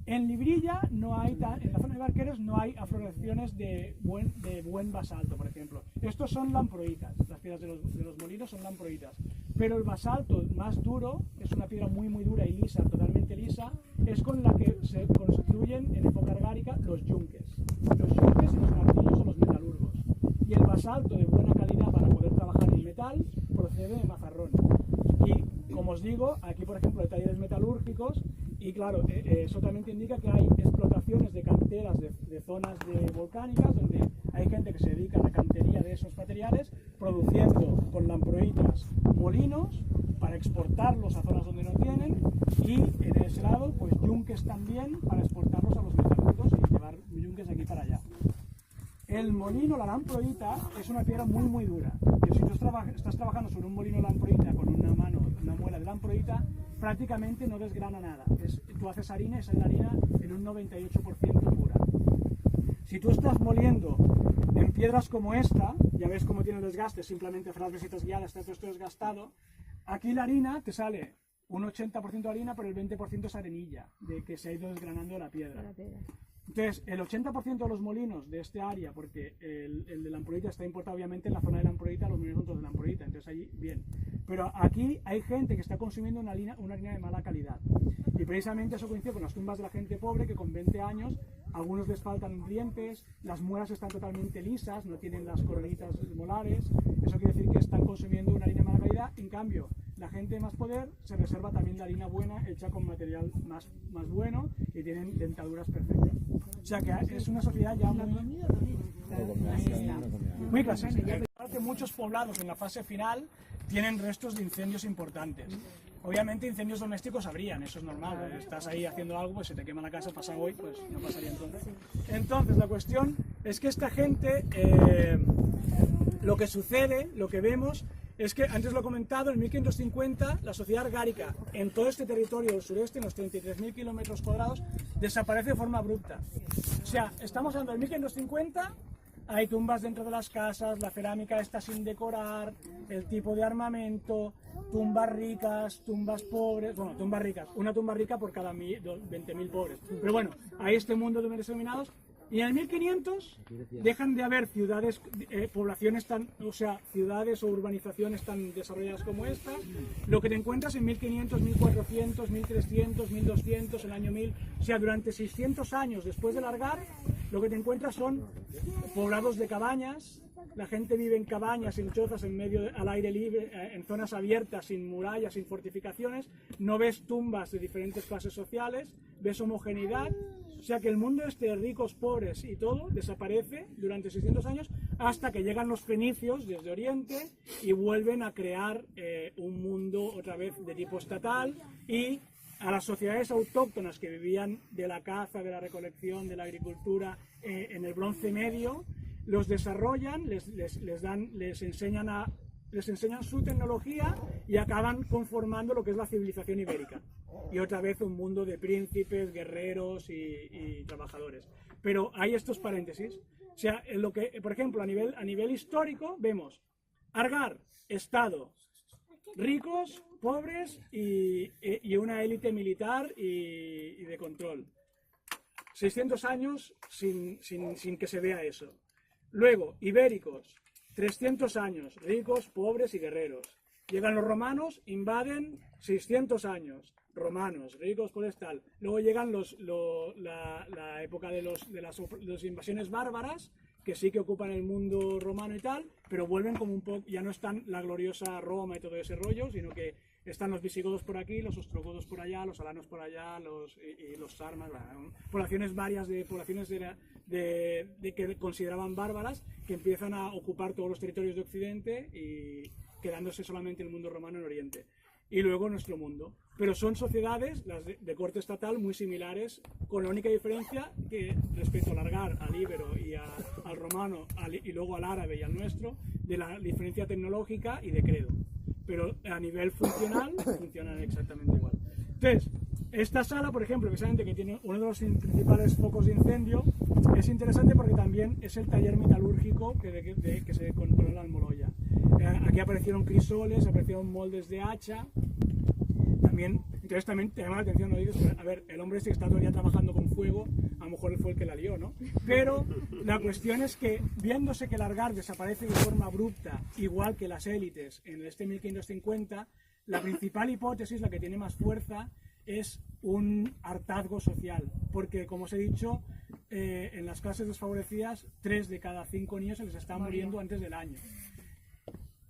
En Librilla no hay, en la zona de Barqueros no hay afloraciones de buen basalto, por ejemplo. Estos son lamproitas, las piedras de los molinos son lamproitas. Pero el basalto más duro, es una piedra muy dura y lisa, totalmente lisa, es con la que se construyen en época argárica los yunques. Los yunques y los martillos son los metalurgos. Y el basalto de buena calidad para poder trabajar el metal procede de Mazarrón. Y como os digo, aquí por ejemplo hay talleres metalúrgicos y claro, eso también te indica que hay explotaciones de canteras de zonas volcánicas donde hay gente que se dedica a la cantería de esos materiales, produciendo con lamproitas molinos para exportarlos a zonas donde no tienen, y en ese lado pues yunques también para exportarlos a los metalúrgicos y llevar yunques de aquí para allá. El molino, la lamproita, es una piedra muy dura. Y si tú estás trabajando sobre un molino lamproita con una muela de lamproita, prácticamente no desgrana nada. Tú haces harina y sale la harina en un 98% pura. Si tú estás moliendo en piedras como esta, ya ves cómo tiene el desgaste, simplemente hacer las visitas guiadas, está todo esto desgastado, aquí la harina te sale un 80% de harina, pero el 20% es arenilla, de que se ha ido desgranando la piedra. Entonces, el 80% de los molinos de este área, porque el de Lamproita está importado obviamente en la zona de Lamproita, los molinos son todos de Lamproita, entonces allí bien. Pero aquí hay gente que está consumiendo una harina de mala calidad. Y precisamente eso coincide con las tumbas de la gente pobre, que con 20 años, a algunos les faltan dientes, las muelas están totalmente lisas, no tienen las coronitas molares. Eso quiere decir que están consumiendo una harina de mala calidad. En cambio, la gente de más poder se reserva también la harina buena, hecha con material más bueno, y tienen dentaduras perfectas. O sea que es una sociedad ya muy clasista. Que muchos poblados en la fase final tienen restos de incendios importantes. Obviamente incendios domésticos habrían, eso es normal. Estás ahí haciendo algo, pues se te quema la casa, pasa hoy, pues no pasaría entonces. Entonces la cuestión es que esta gente, lo que sucede, lo que vemos, es que, antes lo he comentado, en 1550 la sociedad argárica en todo este territorio del sureste, en los 33.000 kilómetros cuadrados, desaparece de forma abrupta. O sea, estamos hablando del 1550, hay tumbas dentro de las casas, la cerámica está sin decorar, el tipo de armamento, tumbas ricas, tumbas pobres, bueno, tumbas ricas, una tumba rica por cada 20.000 pobres. Pero bueno, hay este mundo de determinados, Y en el 1500 dejan de haber ciudades, poblaciones tan, o sea, ciudades o urbanizaciones tan desarrolladas como esta. Lo que te encuentras en 1500, 1400, 1300, 1200, el año 1000, o sea, durante 600 años después de largar, lo que te encuentras son poblados de cabañas. La gente vive en cabañas, en chozas, en medio, al aire libre, en zonas abiertas, sin murallas, sin fortificaciones. No ves tumbas de diferentes clases sociales, ves homogeneidad. O sea que el mundo de ricos, pobres y todo desaparece durante 600 años hasta que llegan los fenicios desde Oriente y vuelven a crear un mundo otra vez de tipo estatal, y a las sociedades autóctonas que vivían de la caza, de la recolección, de la agricultura en el Bronce Medio, los desarrollan, les enseñan su tecnología y acaban conformando lo que es la civilización ibérica. Y otra vez un mundo de príncipes, guerreros y trabajadores. Pero hay estos paréntesis. O sea, en lo que, por ejemplo, a nivel histórico vemos Argar, Estado, ricos, pobres y una élite militar y de control. 600 años sin que se vea eso. Luego, ibéricos, 300 años, ricos, pobres y guerreros. Llegan los romanos, invaden, 600 años, romanos, ricos, pobres, tal. Luego llegan la época de las invasiones bárbaras, que sí que ocupan el mundo romano y tal, pero vuelven como un poco, ya no están la gloriosa Roma y todo ese rollo, sino que están los visigodos por aquí, los ostrogodos por allá, los alanos por allá, los sarmas, poblaciones varias de poblaciones de que consideraban bárbaras, que empiezan a ocupar todos los territorios de Occidente y quedándose solamente el mundo romano en Oriente. Y luego nuestro mundo. Pero son sociedades, las de corte estatal, muy similares, con la única diferencia que respecto al Argar, al íbero y al romano, y luego al árabe y al nuestro, de la diferencia tecnológica y de credo. Pero a nivel funcional, funcionan exactamente igual. Entonces, esta sala, por ejemplo, precisamente que tiene uno de los principales focos de incendio, es interesante porque también es el taller metalúrgico que se controla en Moroya. Aquí aparecieron crisoles, aparecieron moldes de hacha. Entonces también te llama la atención, ¿no? Dices, a ver, el hombre este que está todo el día trabajando con fuego, a lo mejor él fue el que la lió, ¿no? Pero la cuestión es que, viéndose que el Argar desaparece de forma abrupta, igual que las élites en este 1550, la principal hipótesis, la que tiene más fuerza, es un hartazgo social. Porque, como os he dicho, en las clases desfavorecidas, 3 de cada 5 niños se les está muriendo antes del año.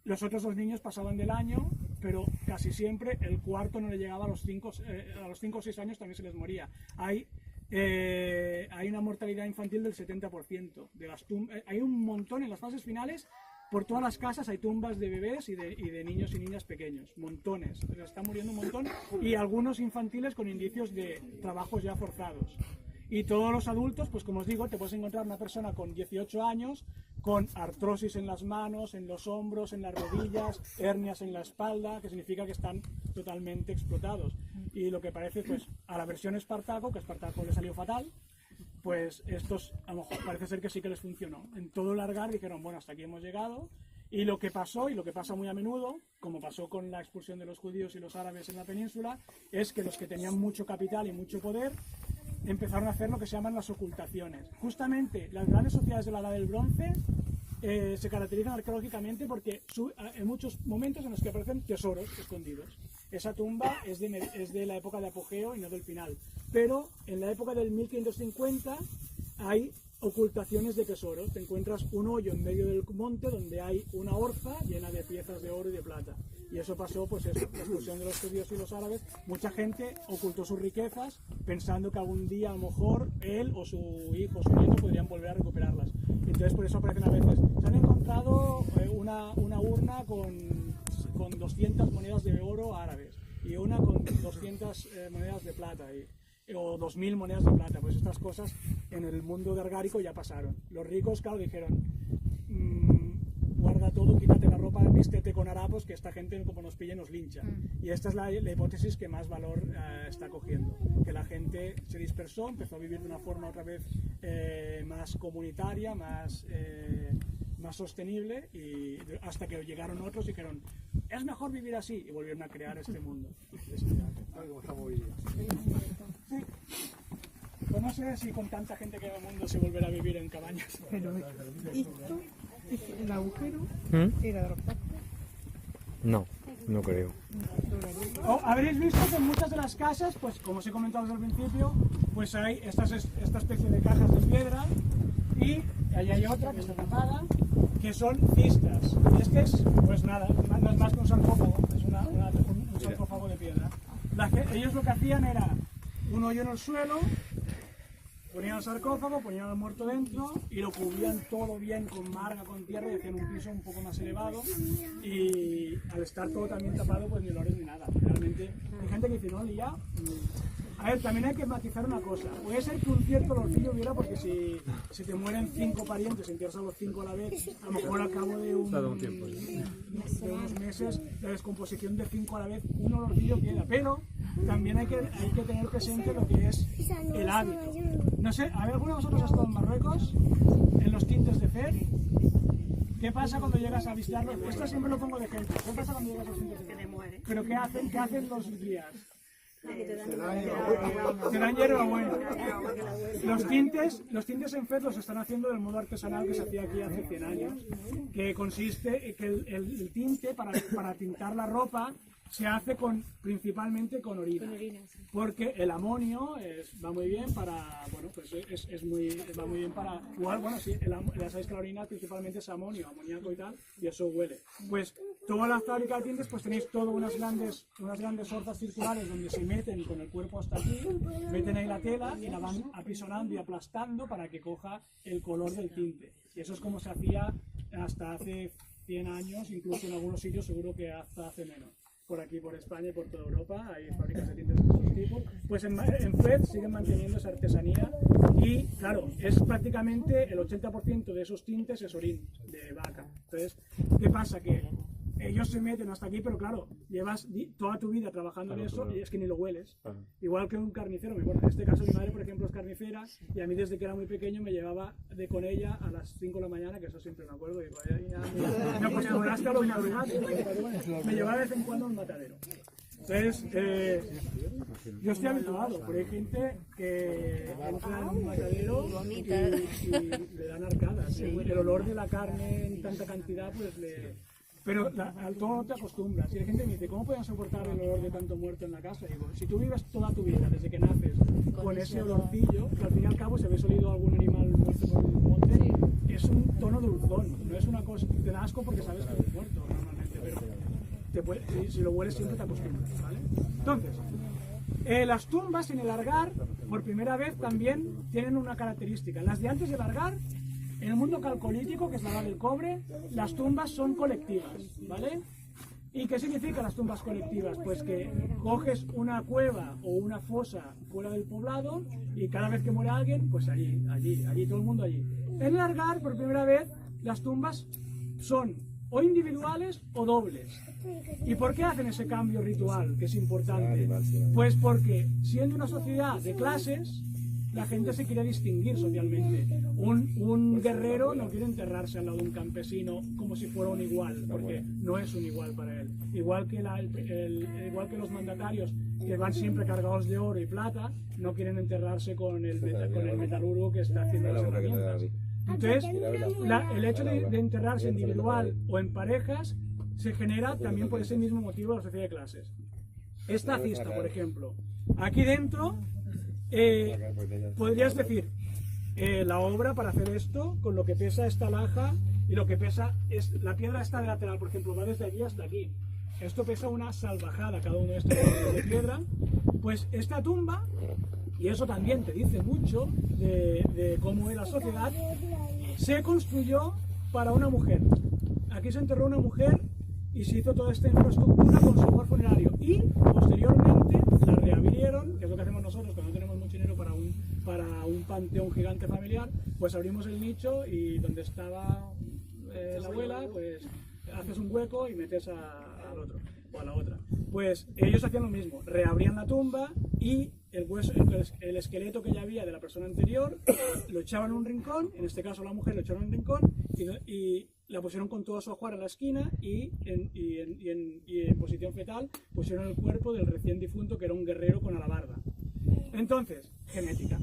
Los otros 2 niños pasaban del año, pero casi siempre el cuarto no le llegaba a los 5 o 6 años, también se les moría. Hay una mortalidad infantil del 70%. Hay un montón en las fases finales, por todas las casas hay tumbas de bebés y de niños y niñas pequeños, montones. Se les está muriendo un montón, y algunos infantiles con indicios de trabajos ya forzados. Y todos los adultos, pues como os digo, te puedes encontrar una persona con 18 años con artrosis en las manos, en los hombros, en las rodillas, hernias en la espalda, que significa que están totalmente explotados. Y lo que parece, pues, a la versión Espartaco, que a Espartaco le salió fatal, pues estos a lo mejor parece ser que sí que les funcionó. En todo el Argar dijeron, bueno, hasta aquí hemos llegado. Y lo que pasó, y lo que pasa muy a menudo, como pasó con la expulsión de los judíos y los árabes en la península, es que los que tenían mucho capital y mucho poder empezaron a hacer lo que se llaman las ocultaciones. Justamente las grandes sociedades de la Edad del Bronce se caracterizan arqueológicamente porque en muchos momentos en los que aparecen tesoros escondidos. Esa tumba es de la época de apogeo y no del final. Pero en la época del 1550 hay ocultaciones de tesoros. Te encuentras un hoyo en medio del monte donde hay una orza llena de piezas de oro y de plata. Y eso pasó, pues eso, la expulsión de los judíos y los árabes. Mucha gente ocultó sus riquezas pensando que algún día a lo mejor él o su hijo o su nieto podrían volver a recuperarlas. Entonces por eso aparecen a veces. Se han encontrado una urna con 200 monedas de oro árabes y una con 200 monedas de plata o 2000 monedas de plata. Pues estas cosas en el mundo argárico ya pasaron. Los ricos, claro, dijeron, guarda todo, quítate la ropa, vístete con harapos, que esta gente como nos pille nos lincha. Y esta es la hipótesis que más valor está cogiendo, que la gente se dispersó, empezó a vivir de una forma otra vez más comunitaria, más sostenible, y hasta que llegaron otros y dijeron, es mejor vivir así, y volvieron a crear este mundo. Algo está muy... Sí. Bueno, no sé si con tanta gente que hay en el mundo se volverá a vivir en cabañas. Pero esto, el agujero ¿Mm? era de los pastos. No, no creo. Habréis visto que en muchas de las casas, pues como os he comentado desde el principio, pues hay esta especie de cajas de piedra y ahí hay otra que está tapada, que son cistas. Y este es, pues nada, no es más que un sarcófago, es un sarcófago de piedra. Ellos lo que hacían era un hoyo en el suelo, ponían el sarcófago, ponían al muerto dentro y lo cubrían todo bien con marga, con tierra y hacían un piso un poco más elevado y al estar todo también tapado pues ni olores ni nada. Realmente hay gente que dice, no, y ya... A ver, también hay que matizar una cosa. Puede ser que un cierto olorcillo hubiera porque si te mueren 5 parientes, entierras a los 5 a la vez, a lo mejor al cabo de unos meses, la descomposición de 5 a la vez, un olorcillo queda. Pero también hay que tener presente lo que es el hábito. No sé, ¿hay alguno de vosotros ha estado en Marruecos? En los tintes de Fer. ¿Qué pasa cuando llegas a visitarlos? Esto siempre lo pongo de ejemplo. ¿Qué pasa cuando llegas a los tintes de Fer? ¿Pero qué hacen los guías? Te dan hierbabuena. Los tintes en Fez los están haciendo del modo artesanal que se hacía aquí hace 100 años, que consiste en que el tinte para tintar la ropa se hace principalmente con orina, porque el amonio va muy bien para, bueno, pues va muy bien para, igual, bueno, sí, ya sabéis que la orina principalmente es amonio, amoníaco y tal, y eso huele. Pues toda la fábrica de tintes, pues tenéis todas unas grandes orzas circulares donde se meten con el cuerpo hasta aquí, meten ahí la tela y la van apisonando y aplastando para que coja el color del tinte. Y eso es como se hacía hasta hace 100 años, incluso en algunos sitios seguro que hasta hace menos. Por aquí, por España y por toda Europa, hay fábricas de tintes de estos tipos. Pues en Fez siguen manteniendo esa artesanía y, claro, es prácticamente el 80% de esos tintes es orín de vaca. Entonces, ¿qué pasa? Que ellos se meten hasta aquí, pero claro, llevas toda tu vida trabajando en eso y es que ni lo hueles. Igual que un carnicero. Bueno, en este caso mi madre, por ejemplo, es carnicera y a mí desde que era muy pequeño me llevaba con ella a las 5 de la mañana, que eso siempre me acuerdo, y me acostumbraste a los madrugados, me llevaba de vez en cuando a un matadero. Entonces, yo estoy habituado, pero hay gente que entra en un matadero y le dan arcadas. El olor de la carne en tanta cantidad, pues le... Pero al todo te acostumbras. Y la gente me dice, ¿cómo pueden soportar el olor de tanto muerto en la casa? Y digo, si tú vives toda tu vida, desde que naces, con ese olorcillo, que al fin y al cabo, si habéis olido algún animal muerto por un monte, es un tono dulzón. No es una cosa, te da asco porque sabes que es muerto normalmente, pero si lo hueles siempre te acostumbras, ¿vale? Entonces, las tumbas en el Argar, por primera vez también tienen una característica. Las de antes del Argar, en el mundo calcolítico, que es la edad del cobre, las tumbas son colectivas, ¿vale? ¿Y qué significan las tumbas colectivas? Pues que coges una cueva o una fosa fuera del poblado y cada vez que muere alguien, pues allí, todo el mundo allí. En el Argar, por primera vez, las tumbas son o individuales o dobles. ¿Y por qué hacen ese cambio ritual, que es importante? Pues porque, siendo una sociedad de clases, la gente se quiere distinguir socialmente. Un guerrero no quiere enterrarse al lado de un campesino como si fuera un igual, porque no es un igual para él. Igual que los mandatarios, que van siempre cargados de oro y plata, no quieren enterrarse con el metalurgo que está haciendo las herramientas. Entonces, el hecho de enterrarse individual o en parejas se genera también por ese mismo motivo de la sociedad de clases. Esta cista, por ejemplo, aquí dentro... podrías decir, la obra para hacer esto, con lo que pesa esta laja y lo que pesa es la piedra esta de lateral, por ejemplo, va desde aquí hasta aquí. Esto pesa una salvajada, cada uno de estos de piedra. Pues esta tumba, y eso también te dice mucho de cómo es la sociedad, se construyó para una mujer. Aquí se enterró una mujer y se hizo toda esta infraestructura con software funerario y posteriormente la reabrieron, que es lo que hacemos nosotros cuando no tenemos mucho dinero para un panteón gigante familiar, pues abrimos el nicho y donde estaba la abuela, pues haces un hueco y metes al otro o a la otra. Pues ellos hacían lo mismo, reabrían la tumba y el esqueleto que ya había de la persona anterior lo echaban en un rincón, en este caso la mujer lo echaron en un rincón y la pusieron con todo su ajuar en la esquina y en posición fetal pusieron el cuerpo del recién difunto, que era un guerrero con alabarda. Entonces, genética.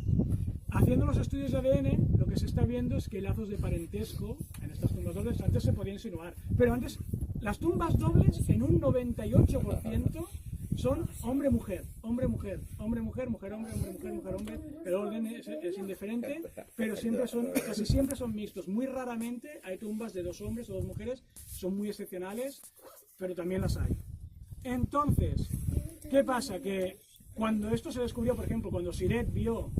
Haciendo los estudios de ADN, lo que se está viendo es que hay lazos de parentesco en estas tumbas dobles. Antes se podía insinuar, pero antes las tumbas dobles en un 98% son hombre-mujer, hombre-mujer, hombre-mujer, mujer-hombre, hombre-mujer, mujer-hombre. El orden es indiferente, pero casi siempre son mixtos. Muy raramente hay tumbas de 2 hombres o 2 mujeres, son muy excepcionales, pero también las hay. Entonces, ¿qué pasa? Que cuando esto se descubrió, por ejemplo, cuando Siret vio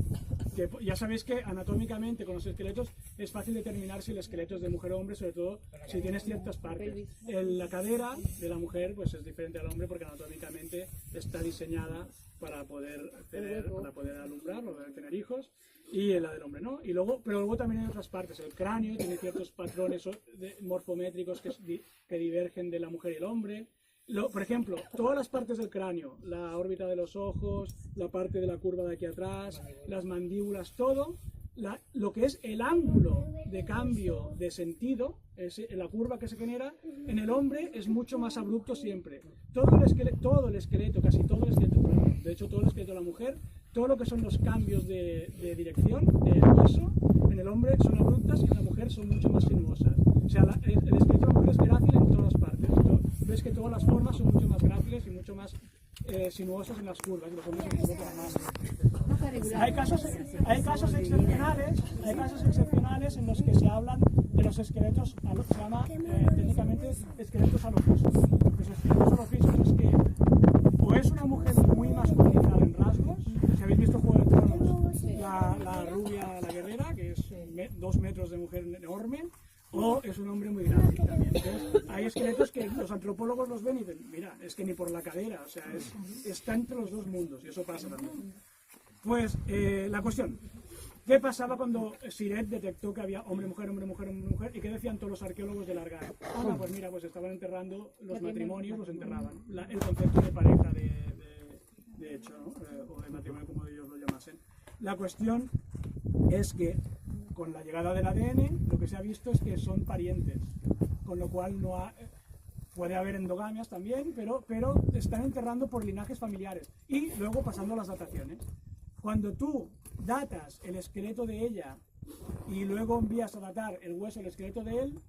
que, ya sabéis que anatómicamente con los esqueletos es fácil determinar si el esqueleto es de mujer o hombre, sobre todo si tienes ciertas partes. La cadera de la mujer pues es diferente al hombre porque anatómicamente está diseñada para poder alumbrar o tener hijos, y la del hombre no. Pero luego también hay otras partes. El cráneo tiene ciertos patrones morfométricos que divergen de la mujer y el hombre. Por ejemplo, todas las partes del cráneo, la órbita de los ojos, la parte de la curva de aquí atrás, las mandíbulas, todo, lo que es el ángulo de cambio de sentido, la curva que se genera, en el hombre es mucho más abrupto siempre. Todo el esqueleto, casi todo el esqueleto, de hecho todo el esqueleto de la mujer, todo lo que son los cambios de dirección del hueso, en el hombre son abruptas y en la mujer son mucho más sinuosas. O sea, el esqueleto de la mujer es grácil en todas partes. Ves que todas las formas son mucho más gráciles y mucho más sinuosas en las curvas, y los hombres son un poco más. Hay casos excepcionales en los que se hablan de los esqueletos, se llama técnicamente esqueletos alofisos. Los esqueletos alofisos es que o es una mujer muy masculinizada en rasgos, si habéis visto Juego de Tronos, la rubia, la guerrera, que es 2 metros de mujer enorme, o es un hombre muy grande también. Entonces, hay esqueletos que los antropólogos los ven y dicen, mira, es que ni por la cadera, o sea, está entre los 2 mundos, y eso pasa también. Pues, la cuestión, ¿qué pasaba cuando Siret detectó que había hombre, mujer, hombre, mujer, hombre, mujer? ¿Y qué decían todos los arqueólogos del Argán? Ah, pues mira, pues estaban enterrando los matrimonios, los enterraban. El concepto de pareja de hecho, ¿no? O de matrimonio, como ellos lo llamasen. La cuestión es que con la llegada del ADN, lo que se ha visto es que son parientes, con lo cual puede haber endogamias también, pero están enterrando por linajes familiares. Y luego pasando a las dataciones. Cuando tú datas el esqueleto de ella y luego envías a datar el hueso, el esqueleto de él,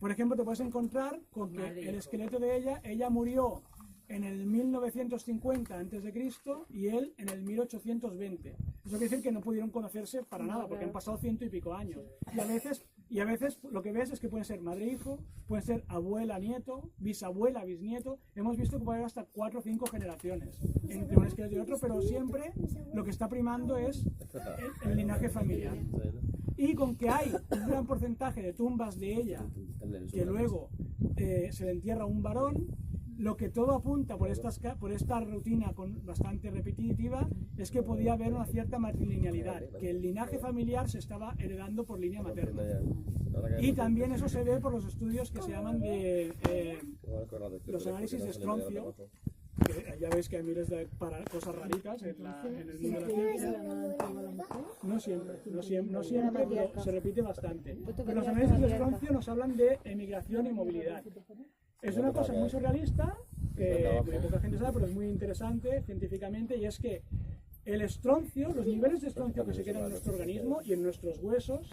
por ejemplo, te puedes encontrar con que el esqueleto de ella murió en el 1950 a.C. y él en el 1820. Eso quiere decir que no pudieron conocerse para nada, porque han pasado 100 y pico años. Y a veces lo que ves es que pueden ser madre e hijo, pueden ser abuela, nieto, bisabuela, bisnieto. Hemos visto que puede haber hasta 4 o 5 generaciones entre un esqueleto y otro, pero siempre lo que está primando es el linaje familiar. Y con que hay un gran porcentaje de tumbas de ella que luego se le entierra a un varón, lo que todo apunta por esta rutina bastante repetitiva es que podía haber una cierta matrilinealidad, que el linaje familiar se estaba heredando por línea materna. Y también eso se ve por los estudios que se llaman de los análisis de estroncio, que ya veis que hay miles de cosas raritas en el mundo de la ciencia. No siempre, pero se repite bastante. Pero los análisis de estroncio nos hablan de emigración y movilidad. Es una cosa muy surrealista, que muy poca gente sabe, pero es muy interesante científicamente, y es que el estroncio, los niveles de estroncio que se quedan en nuestro organismo y en nuestros huesos,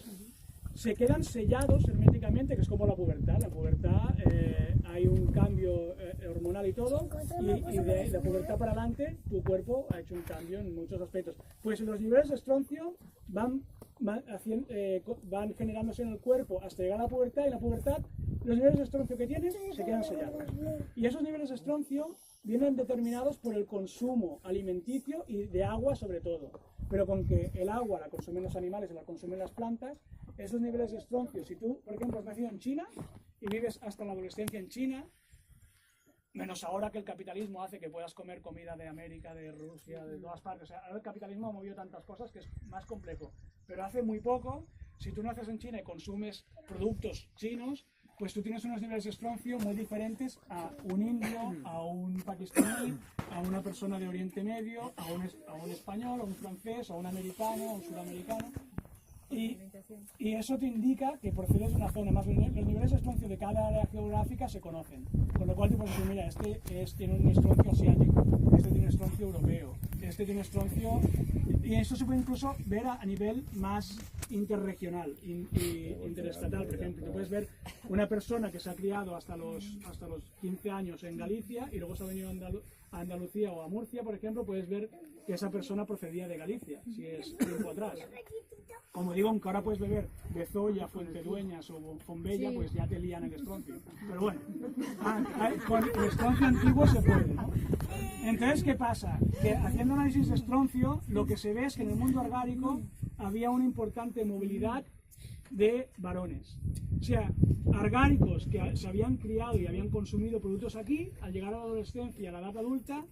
se quedan sellados herméticamente, que es como la pubertad. La pubertad hay un cambio hormonal y todo, y de la pubertad para adelante tu cuerpo ha hecho un cambio en muchos aspectos. Pues los niveles de estroncio van generándose en el cuerpo hasta llegar a la pubertad, y la pubertad, los niveles de estroncio que tienes se quedan sellados. Y esos niveles de estroncio vienen determinados por el consumo alimenticio y de agua sobre todo. Pero con que el agua la consumen los animales y la consumen las plantas, esos niveles de estroncio, si tú, por ejemplo, has nacido en China y vives hasta la adolescencia en China, menos ahora que el capitalismo hace que puedas comer comida de América, de Rusia, de todas partes. O sea, ahora el capitalismo ha movido tantas cosas que es más complejo. Pero hace muy poco, si tú naces en China y consumes productos chinos, pues tú tienes unos niveles de estroncio muy diferentes a un indio, a un pakistaní, a una persona de Oriente Medio, a un español, a un francés, a un americano, a un sudamericano. Y eso te indica que procedes de una zona. Más los niveles de estroncio de cada área geográfica se conocen. Con lo cual te puedes decir, mira, tiene un estroncio asiático, este tiene un estroncio europeo, este tiene estroncio Y eso se puede incluso ver a nivel más interregional y interestatal. Por ejemplo, tú puedes ver una persona que se ha criado hasta los 15 años en Galicia y luego se ha venido a Andalucía o a Murcia, por ejemplo, puedes ver que esa persona procedía de Galicia, si es tiempo atrás. Como digo, aunque ahora puedes beber Bezoya, Fuentedueñas o Fombella, pues ya te lían el estroncio. Pero bueno, con el estroncio antiguo se puede, ¿no? Entonces, ¿qué pasa? Que haciendo análisis de estroncio, lo que se ve es que en el mundo argárico había una importante movilidad de varones. O sea, argáricos que se habían criado y habían consumido productos aquí, al llegar a la adolescencia y a la edad adulta,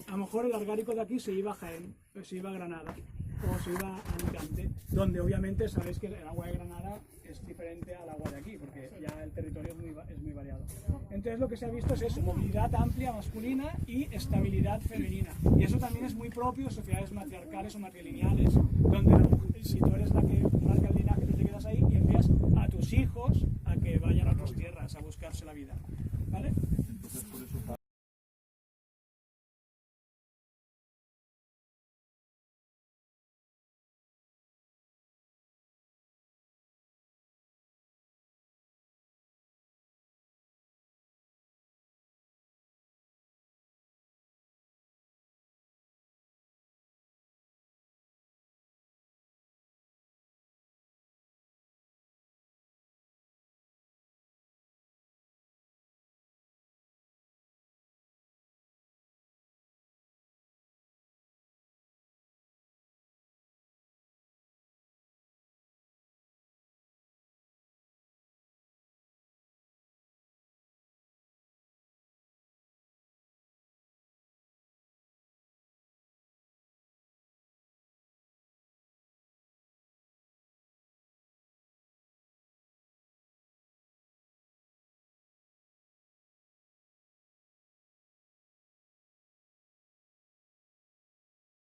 a lo mejor el argárico de aquí se iba a Jaén, se iba a Granada, o se iba a Alicante, donde obviamente sabéis que el agua de Granada es diferente al agua de aquí, porque ya el territorio es muy variado. Entonces lo que se ha visto es eso, movilidad amplia masculina y estabilidad femenina. Y eso también es muy propio de sociedades matriarcales o matrilineales, donde si tú eres la que marca el linaje, tú te quedas ahí y envías a tus hijos a que vayan a otras tierras a buscarse la vida, ¿vale?